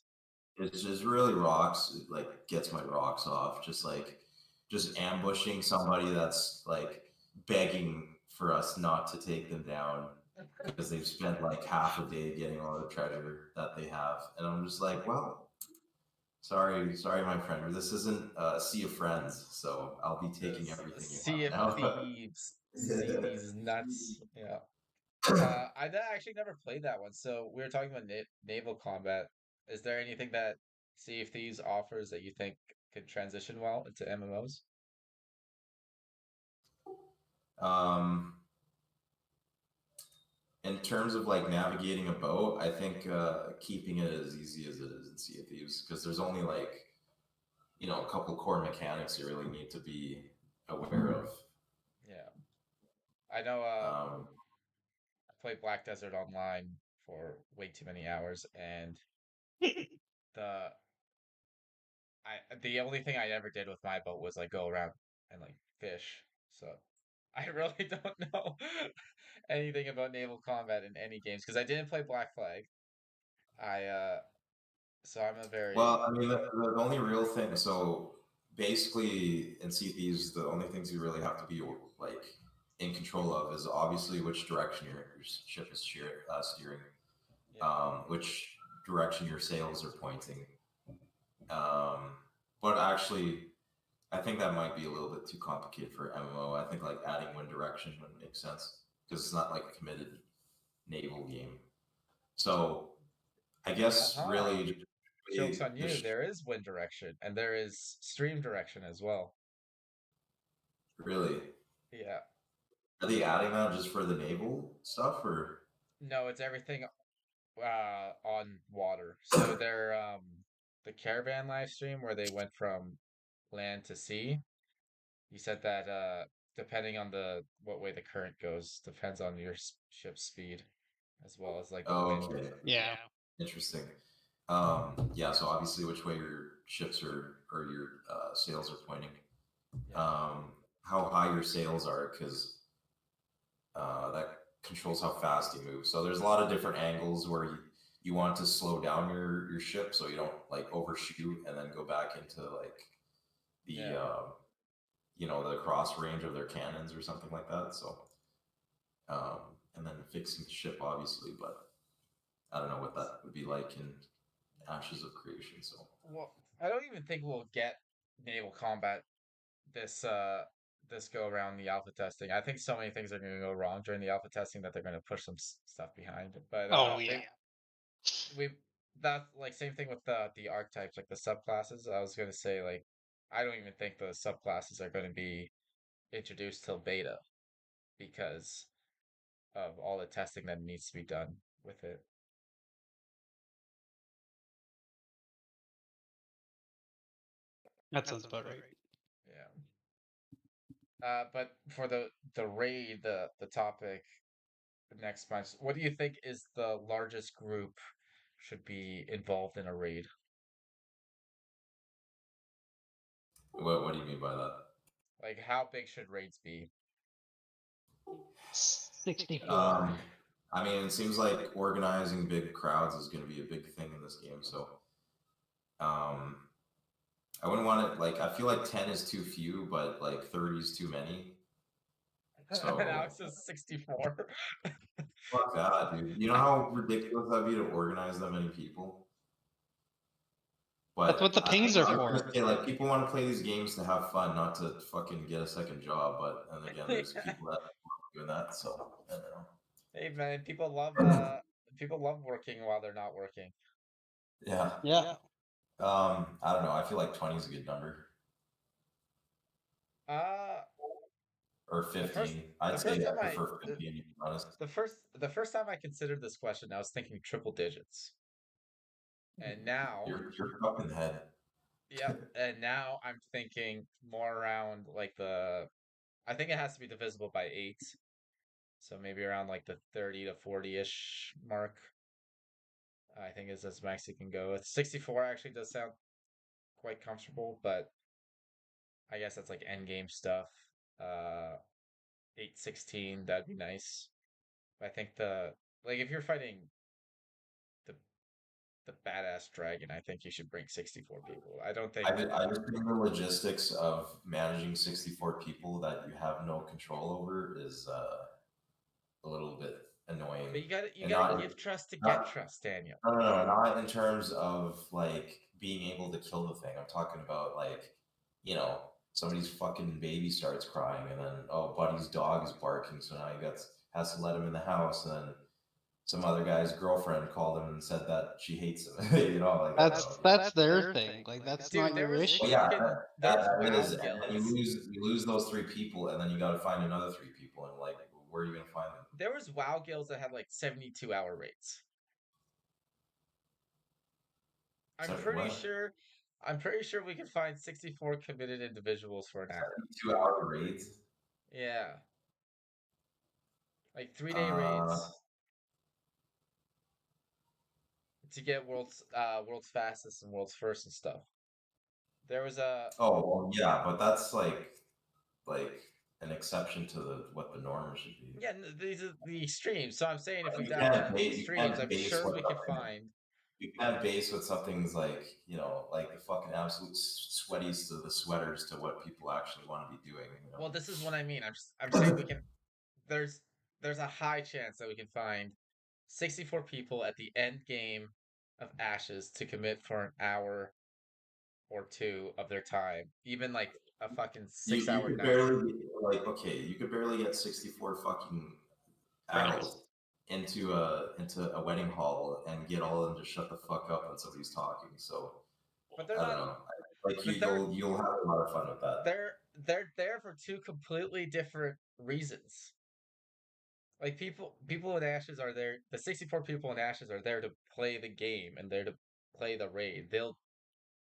It's just really rocks. It, like gets my rocks off. Just ambushing somebody that's like begging for us not to take them down because they've spent like half a day getting all the treasure that they have, and I'm just like, well, sorry, my friend. This isn't Sea of Friends, so I'll be taking everything you have now. Thieves. These nuts. Yeah. I actually never played that one. So we were talking about naval combat. Is there anything that Sea of Thieves offers that you think could transition well into MMOs? In terms of like navigating a boat, I think keeping it as easy as it is in Sea of Thieves, because there's only like a couple core mechanics you really need to be aware of. Yeah, I know. I played Black Desert Online for way too many hours, and the the only thing I ever did with my boat was like go around and like fish. So I really don't know anything about naval combat in any games because I didn't play Black Flag. I so I'm a very Well, I mean, the only real thing. So basically, in Sea of Thieves, the only things you really have to be like in control of is obviously which direction your ship is steering, which direction your sails are pointing. But actually, I think that might be a little bit too complicated for MMO. I think like adding one direction wouldn't make sense because it's not like a committed naval game. So I guess really, joke's on you. There is wind direction and there is stream direction as well. Really? Yeah. Are they adding that just for the naval stuff, or? No, it's everything on water. So they're the caravan live stream where they went from land to sea. He said that depending on what way the current goes depends on your ship's speed as well as like the wind. Okay. Yeah. Interesting. Yeah. So obviously, which way your ships or your sails are pointing. How high your sails are, because that controls how fast you move. So there's a lot of different angles where you want to slow down your ship so you don't like overshoot and then go back into like the the cross range of their cannons or something like that. So and then fixing the ship obviously, but I don't know what that would be like in Ashes of Creation. So well, I don't even think we'll get naval combat this go around the alpha testing. I think so many things are going to go wrong during the alpha testing that they're going to push some stuff behind. But we that like same thing with the archetypes, like the subclasses. I was going to say like I don't even think the subclasses are going to be introduced till beta because of all the testing that needs to be done with it. That sounds about right. Yeah. But for the raid, the topic next month, what do you think is the largest group should be involved in a raid? what do you mean by that? Like how big should raids be? 64. I mean, it seems like organizing big crowds is going to be a big thing in this game. So, I wouldn't want it. Like, I feel like 10 is too few, but like 30 is too many. So Alex is 64. Fuck that, dude. You know how ridiculous that'd be to organize that many people? But that's what the pings are for. Say, like, people want to play these games to have fun, not to fucking get a second job. But and again, there's people that are doing that. So I don't know. Hey man, people love working while they're not working. Yeah. Yeah. I don't know. I feel like 20 is a good number. Or 15. I'd say I prefer 15, to be honest. The first time I considered this question, I was thinking triple digits. And now You're fucking head. Yep. And now I'm thinking more around like I think it has to be divisible by 8. So maybe around like the 30 to 40-ish mark. I think is as max you can go with. 64 actually does sound quite comfortable, but I guess that's like end game stuff. 816, that'd be nice. I think if you're fighting the the badass dragon, I think you should bring 64 people. I don't think I just think the logistics of managing 64 people that you have no control over is a little bit annoying. But you gotta give trust to get trust, Daniel. No, not in terms of like being able to kill the thing. I'm talking about like, somebody's fucking baby starts crying, and then buddy's dog is barking, so now he has to let him in the house, and then some other guy's girlfriend called him and said that she hates him. That's their thing. Like that's Dude, not your issue. Well, yeah, that is. And you lose those 3 people, and then you got to find another 3 people, and like, where are you gonna find them? There was WoW guilds that had like 72-hour rates. I'm pretty sure we can find 64 committed individuals for an hour. 72-hour raids. Yeah. Like 3-day raids to get world's fastest and world's first and stuff. There was a yeah, but that's like an exception to what the norm should be. Yeah, these are the extremes. So I'm saying if we dive into the extremes, I'm sure we can find. You can't base what something's like, like the fucking absolute sweaties to the sweaters to what people actually want to be doing. Well, this is what I mean. I'm saying we can. There's a high chance that we can find 64 people at the end game of Ashes to commit for an hour or 2 of their time, even like a fucking 6-hour night. You could barely get 64 fucking adults into a wedding hall and get all of them to shut the fuck up when somebody's talking. So, but they're not. I don't know. Like you'll have a lot of fun with that. They're there for 2 completely different reasons. Like people in Ashes are there. The 64 people in Ashes are there to play the game and there to play the raid. They'll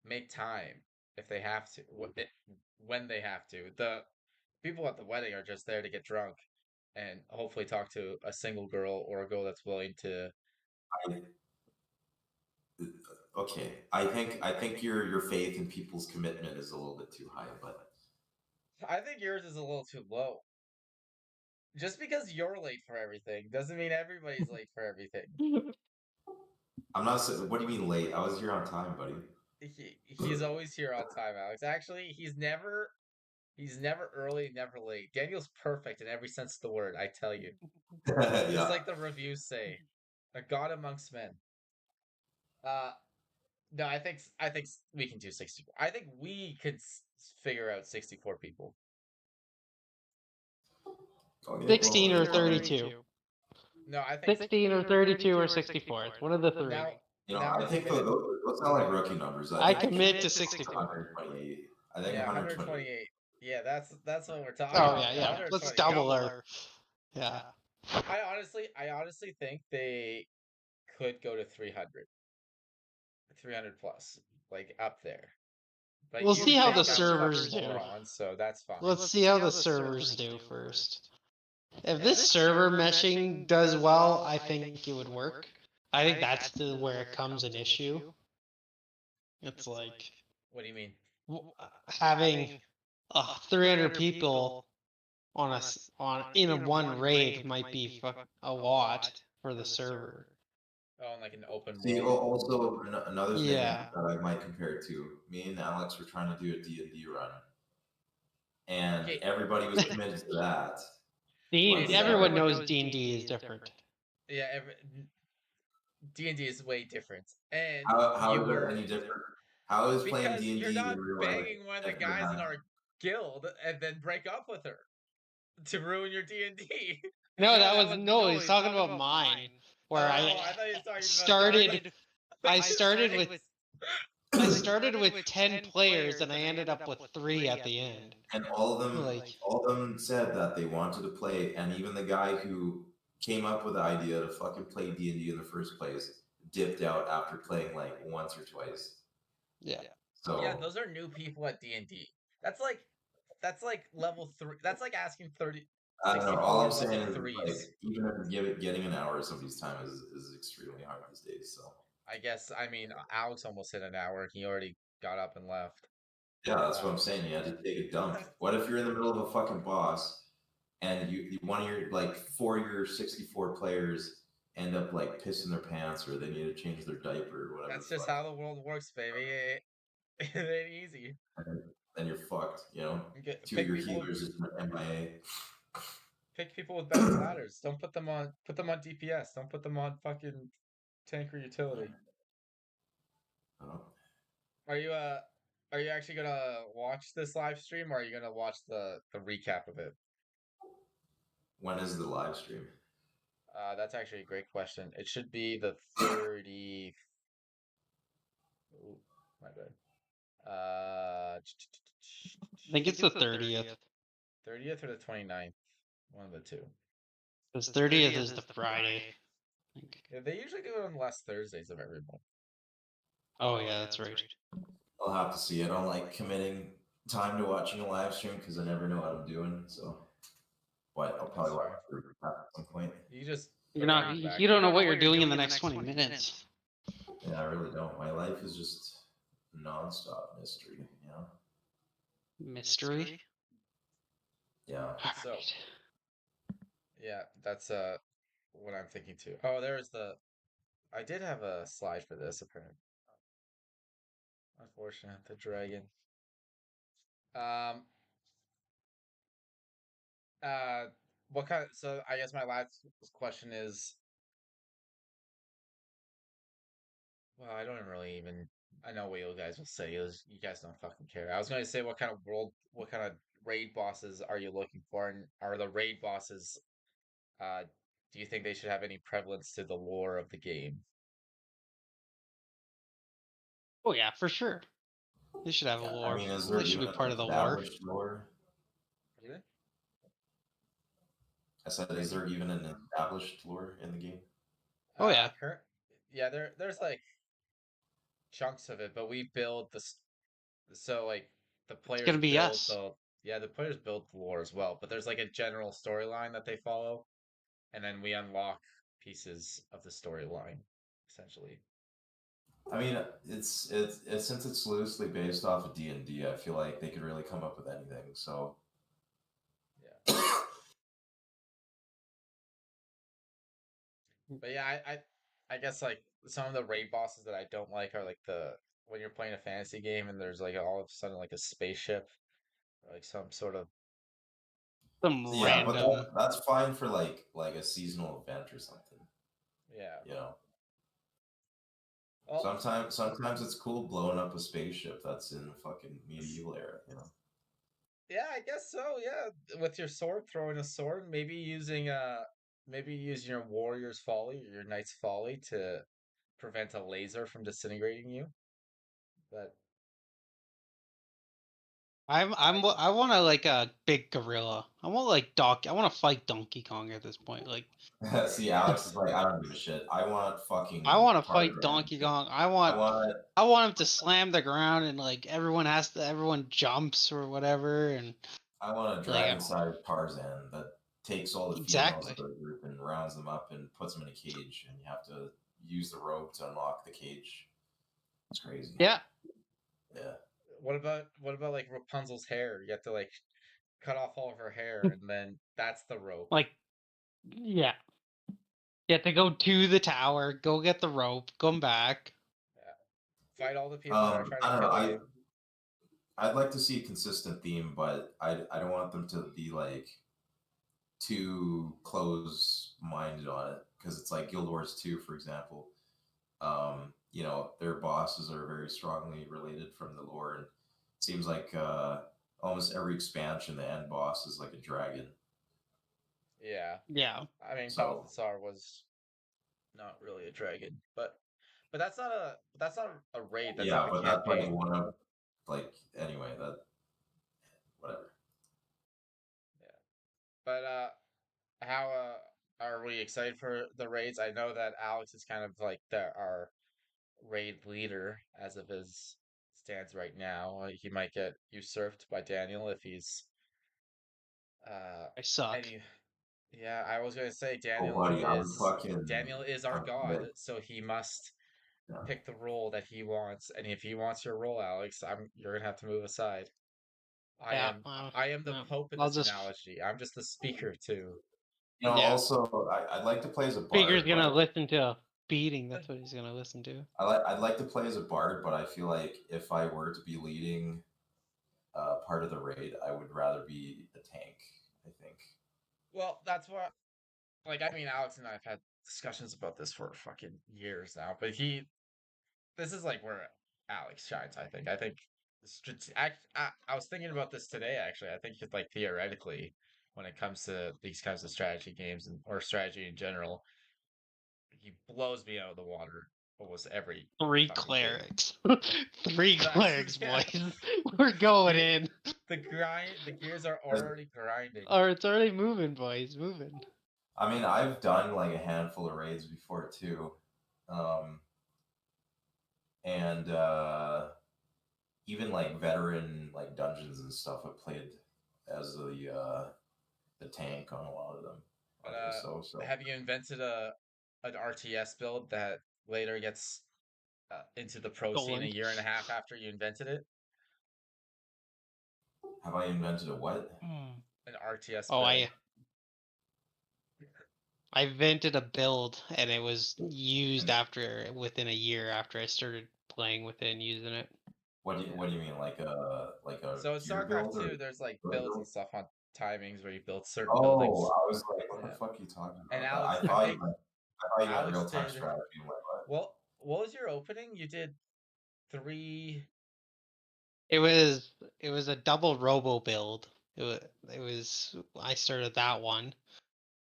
make time if they have to, when they have to. The people at the wedding are just there to get drunk and hopefully talk to a single girl or a girl that's willing to. Okay, I think your faith in people's commitment is a little bit too high, but I think yours is a little too low. Just because you're late for everything doesn't mean everybody's late for everything. I'm not saying. What do you mean late? I was here on time, buddy. He's always here on time, Alex. Actually, he's never early, never late. Daniel's perfect in every sense of the word, I tell you. Yeah. Just like the reviews say. A god amongst men. No, I think we can do 64. I think we could figure out 64 people. 16 or 32. No, I think 16 or 32 or 64. It's one of the 3. I think those sound like rookie numbers. I commit to 64. 128. I think 128. Yeah, that's what we're talking about. Yeah. Let's double our. Yeah. I honestly think they could go to 300. 300 plus, like up there. But we'll see how the servers do. So that's fine. Let's see how the servers do first. If this server meshing does well, I think it would work. I think that's where it comes an issue. It's like, what do you mean? Having 300 people in one raid might be a lot for the server. Oh, like an open world. Also, another thing that I might compare it to, me and Alex were trying to do a D&D run, and everybody was committed to that. Everyone knows D&D is different. Yeah, D&D is way different. And how is it any different? How is playing D&D? You're not banging one of the guys in our guild and then break up with her to ruin your D&D. No, he's talking about mine. Where I started with I started with 10 players and I ended up with 3 at the end. And all of them said that they wanted to play, and even the guy who came up with the idea to fucking play D&D in the first place dipped out after playing like once or twice. Yeah. So yeah, those are new people at D&D. That's like level 3. That's like asking 30. I don't know. All I'm saying is, threes. like, even getting an hour of somebody's time is extremely hard these days. So I guess, I mean, Alex almost hit an hour and he already got up and left. yeah, that's what I'm saying. You had to take a dump. What if you're in the middle of a fucking boss and you one of your like 4 of your 64 players end up like pissing their pants or they need to change their diaper or whatever? That's just how the world works, baby. It ain't easy. And you're fucked, you know. Two of your healers is MIA. Pick people with better ladders. Don't put them on DPS. Don't put them on fucking tank or utility. Are you actually gonna watch this live stream, or are you gonna watch the recap of it? When is the live stream? That's actually a great question. It should be the 30. Ooh, my bad. I think it's the 30th. 30th or the 29th? One of the two. Because 30th is the Friday. Yeah, they usually do it on the last Thursdays of every month. Oh yeah, that's right. I'll have to see. I don't like committing time to watching a live stream because I never know what I'm doing. So, but I'll probably watch it at some point. You just you don't know what you're doing in the next 20 minutes. Yeah, I really don't. My life is just nonstop mystery, you know? Mystery? Yeah. So, yeah, that's what I'm thinking too. Oh, there's I did have a slide for this apparently. Unfortunate, the dragon. What kind? So I guess my last question is, well, I don't really even. I know what you guys will say. You guys don't fucking care. I was going to say what kind of raid bosses are you looking for, and are the raid bosses? Do you think they should have any prevalence to the lore of the game? Oh yeah, for sure. They should have a lore. I mean, is there they should be part of the lore. Really? I said, is there even an established lore in the game? Oh yeah. Yeah, there's like chunks of it, but we build so like the players it's gonna be build us. the players build the lore as well, but there's like a general storyline that they follow, and then we unlock pieces of the storyline, essentially. I mean, it's since it's loosely based off of D&D, I feel like they could really come up with anything. So yeah. But yeah, I guess like some of the raid bosses that I don't like are like when you're playing a fantasy game and there's like all of a sudden like a spaceship, or like some sort of random. But that's fine for like a seasonal event or something. Yeah. You know. Well, sometimes it's cool blowing up a spaceship that's in the fucking medieval era, you know. Yeah, I guess so. Yeah, with your sword, throwing a sword, maybe using your warrior's folly or your knight's folly to prevent a laser from disintegrating you. But I want to like a big gorilla. I want to fight Donkey Kong at this point. Like, see, Alex is like, I don't give a shit. I want to fight Donkey Kong. I want him to slam the ground and like everyone jumps or whatever. And I want a dragon-sized Tarzan that takes all the females of the group and rounds them up and puts them in a cage, and you have to use the rope to unlock the cage. It's crazy. Yeah. Yeah. What about like Rapunzel's hair? You have to like cut off all of her hair, and then that's the rope. Like, yeah. You have to go to the tower, go get the rope, come back. Yeah. Fight all the people that are trying to kill you. I'd like to see a consistent theme, but I don't want them to be like too close-minded on it, because it's like Guild Wars 2, for example. You know, their bosses are very strongly related from the lore, and it seems like almost every expansion, the end boss is like a dragon. Yeah. Yeah. I mean, Balthazar was not really a dragon, but But that's not a raid. That's Yeah, like a but that's like campaign. one of anyway, that whatever. Yeah. But how are we excited for the raids? I know that Alex is kind of like our raid leader as of his stands right now. He might get usurped by Daniel if he's I suck. any. Yeah, I was gonna say Oh, Daniel buddy, I would is fucking our god, commit. so he must Yeah. pick the role that he wants. And if he wants your role, Alex, you're gonna have to move aside. I Yeah, am the Pope in I'll this just. analogy. I'm just the speaker too. You know, Yeah. also, I'd like to play as a Speaker's bard. gonna listen to a beating. That's what he's gonna listen to. I'd like to play as a bard, but I feel like if I were to be leading part of the raid, I would rather be a tank. I think. Well, that's what. Like, I mean, Alex and I have had discussions about this for fucking years now, but this is like where Alex shines. I think. I was thinking about this today. Actually, I think like theoretically, when it comes to these kinds of strategy games or strategy in general, he blows me out of the water almost every 3 fucking game. clerics. 3 That's- clerics, yeah. boys. We're going in. The gears are already grinding. Or it's already moving, boys. Moving. I mean, I've done like a handful of raids before too, and even like veteran like dungeons and stuff. I played as the tank on a lot of them. But, have you invented an RTS build that later gets into the pro scene a year and a half after you invented it? Have I invented a what? An RTS Oh, build. I invented a build, and it was used within a year after I started playing with it and using it. What do you mean, like a So in gear StarCraft build 2, there's like builds and stuff on timings where you build certain Oh, buildings. I was like, what the fuck are you talking about? And Alex, I thought you meant real time did. strategy. Well, what was your opening? You did 3. It was a double robo build. It was I started that one,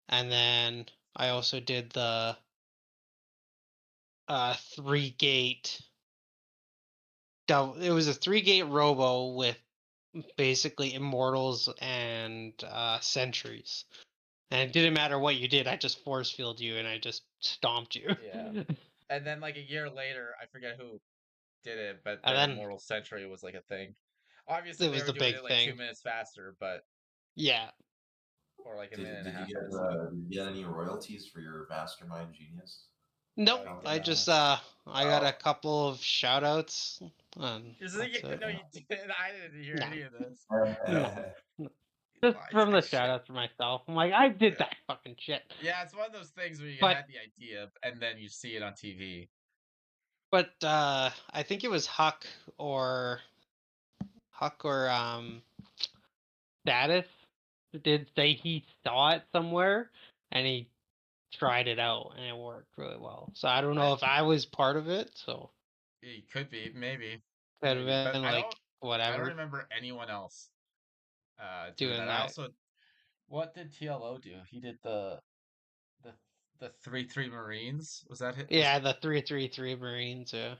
and then I also did the 3-gate. It was a 3-gate robo with basically immortals and sentries, and it didn't matter what you did. I just force field you and I just stomped you. Yeah. And then like a year later, I forget who did it, but And their then immortal sentry was like a thing. Obviously, it they was were the doing big it like thing. 2 minutes faster, but Yeah. or like a Did minute and a half. you get any royalties for your mastermind genius? Nope. I just I got a couple of shout outs. No, you didn't. I didn't hear any of this. No. Just from the shout outs for myself. I'm like, I did that fucking shit. Yeah, it's one of those things where you had the idea and then you see it on TV. But I think it was Huck or Status did say he saw it somewhere and he tried it out and it worked really well. So I don't know if I was part of it. So it could be, maybe. Could have been But whatever. I don't remember anyone else doing that. that. I also, what did TLO do? He did the 3-3 Marines. Was that it? Yeah, the 3-3-3 Marines. Yeah.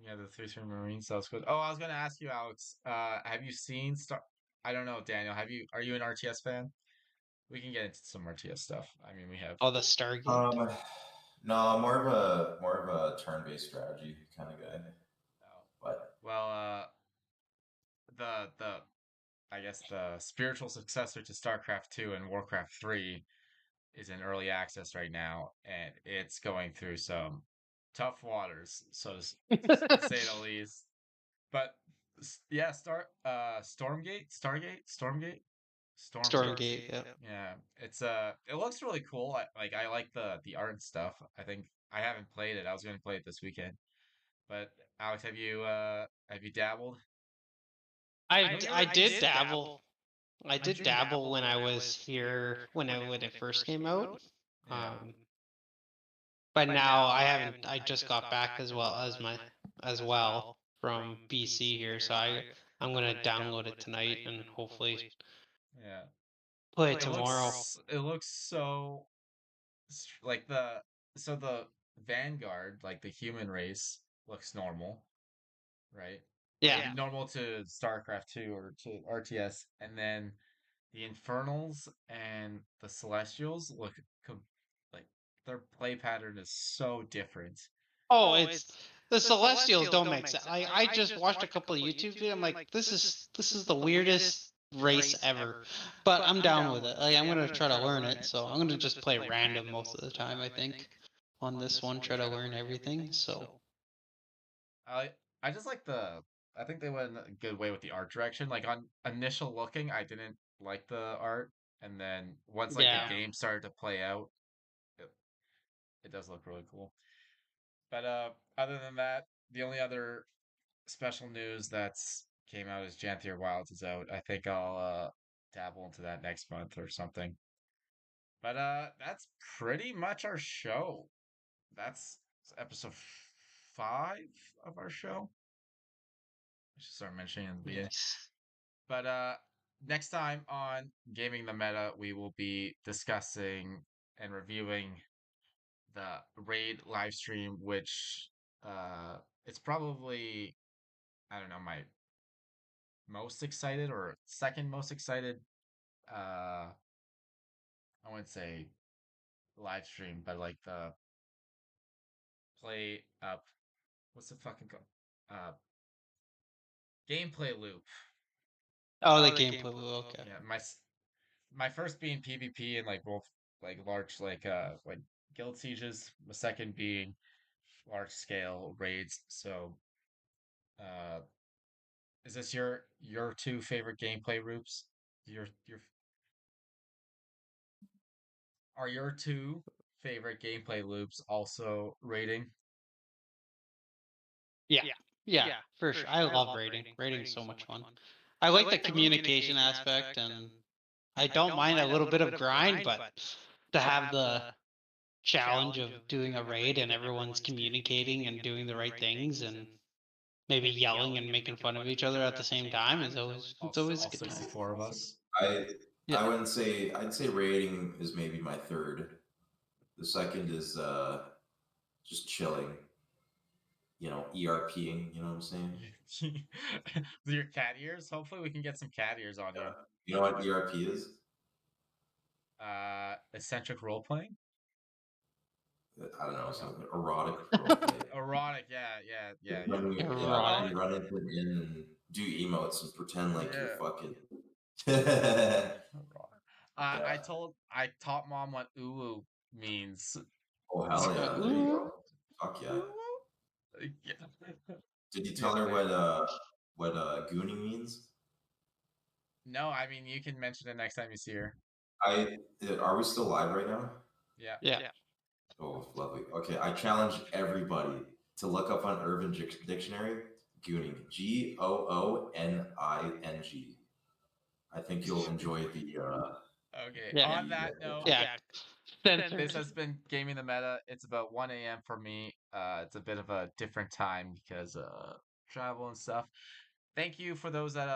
Yeah, the 3-3 Marines. That was good. Oh, I was gonna ask you, Alex. Have you seen Star? I don't know, Daniel. Are you an RTS fan? We can get into some RTS stuff. I mean, we have. Oh, the Stargate. No, I'm more of a turn-based strategy kind of guy. But well, the I guess the spiritual successor to StarCraft 2 and Warcraft 3 is in early access right now, and it's going through some tough waters, to say the least. But yeah, Stormgate. Yeah. Yeah, it looks really cool. I like the art and stuff. I think I haven't played it. I was going to play it this weekend. But Alex, have you dabbled? I did dabble. I did dabble when I was here when it first came out. But now I haven't. I just got back as well from BC here, so I'm gonna download it tonight and hopefully play it tomorrow. It looks so like the Vanguard, like the human race, looks normal, right? Yeah. Like normal to StarCraft 2 or to RTS, and then the Infernals and the Celestials look like their play pattern is so different. Oh, it's the Celestials don't make sense. I just watched a couple of YouTube videos. I'm like, this is the weirdest race ever, but I'm down with it. Like, I'm gonna try to learn it, so I'm gonna just play random most of the time. I think on this one, try to learn everything. So I just like I think they went a good way with the art direction. Like on initial looking, I didn't like the art, and then once like the game started to play out, it does look really cool. But other than that, the only other special news that's came out is Janthier Wilds is out. I think I'll dabble into that next month or something. But that's pretty much our show. That's episode 5 of our show. I should start mentioning in the beginning. yes. But next time on Gaming the Meta, we will be discussing and reviewing the Raid live stream, which it's probably, I don't know, my most excited or second most excited I wouldn't say live stream, but like the play up what's the fucking gameplay loop. Oh, the gameplay. Okay. Yeah, my first being PvP and like both like large like guild sieges. The second being large scale raids. So, uh, is this your two favorite gameplay loops? Your are your two favorite gameplay loops also raiding? Yeah. Yeah, for sure. I love raiding. Raiding's so much fun. I like the communication aspect, and I don't mind a little bit of grind, but to have the challenge of doing a raid and everyone's communicating and doing the right things and maybe yelling and making fun of each other at the same time is always it's always a good time. 64 of us. I wouldn't say I'd say raiding is maybe my third. The second is just chilling. You know, ERPing. You know what I'm saying? Your cat ears. Hopefully, we can get some cat ears on you. You know what ERP is? Eccentric role playing. I don't know, something erotic role play. Erotic, yeah. Erotic. You run into an inn and do emotes and pretend like you're fucking. I taught mom what uwu means. Oh hell yeah! There you go. Fuck yeah. Did you tell her what gooning means? No, I mean you can mention it next time you see her. Are we still live right now? Yeah. Oh, lovely. Okay, I challenge everybody to look up on Urban Dictionary gooning. Gooning. I think you'll enjoy the. Okay. On that note, this has been Gaming the Meta. It's about 1 a.m. for me. It's a bit of a different time because travel and stuff. Thank you for those that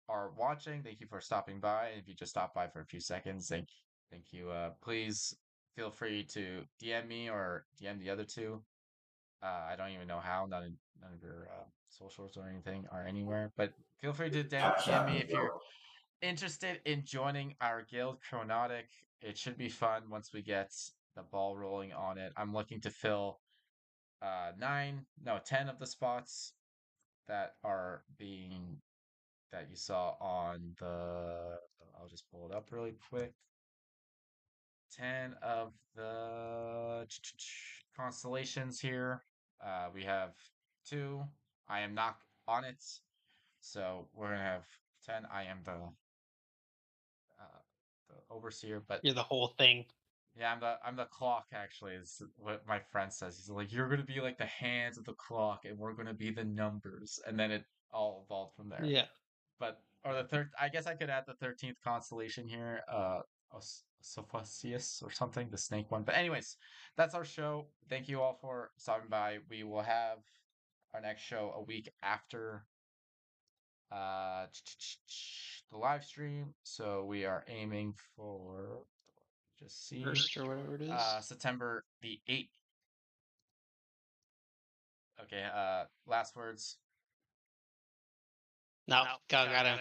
are watching. Thank you for stopping by. If you just stopped by for a few seconds, thank you. Please feel free to DM me or DM the other two. I don't even know how. None of your socials or anything are anywhere. But feel free to DM me if you're interested in joining our guild, Chronotic. It should be fun once we get the ball rolling on it. I'm looking to fill 10 of the spots that are being that you saw on the. I'll just pull it up really quick. 10 of the constellations here. We have 2. I am not on it, so we're gonna have 10. I am the overseer, but you're the whole thing. Yeah, I'm the clock actually, is what my friend says. He's like, you're gonna be like the hands of the clock and we're gonna be the numbers. And then it all evolved from there. Yeah. But or the third I guess I could add the 13th constellation here, Sophoceus or something, the snake one. But anyways, that's our show. Thank you all for stopping by. We will have our next show a week after the live stream. So we are aiming for just see first or whatever it is. September the 8th. Okay. Last words. No, got him.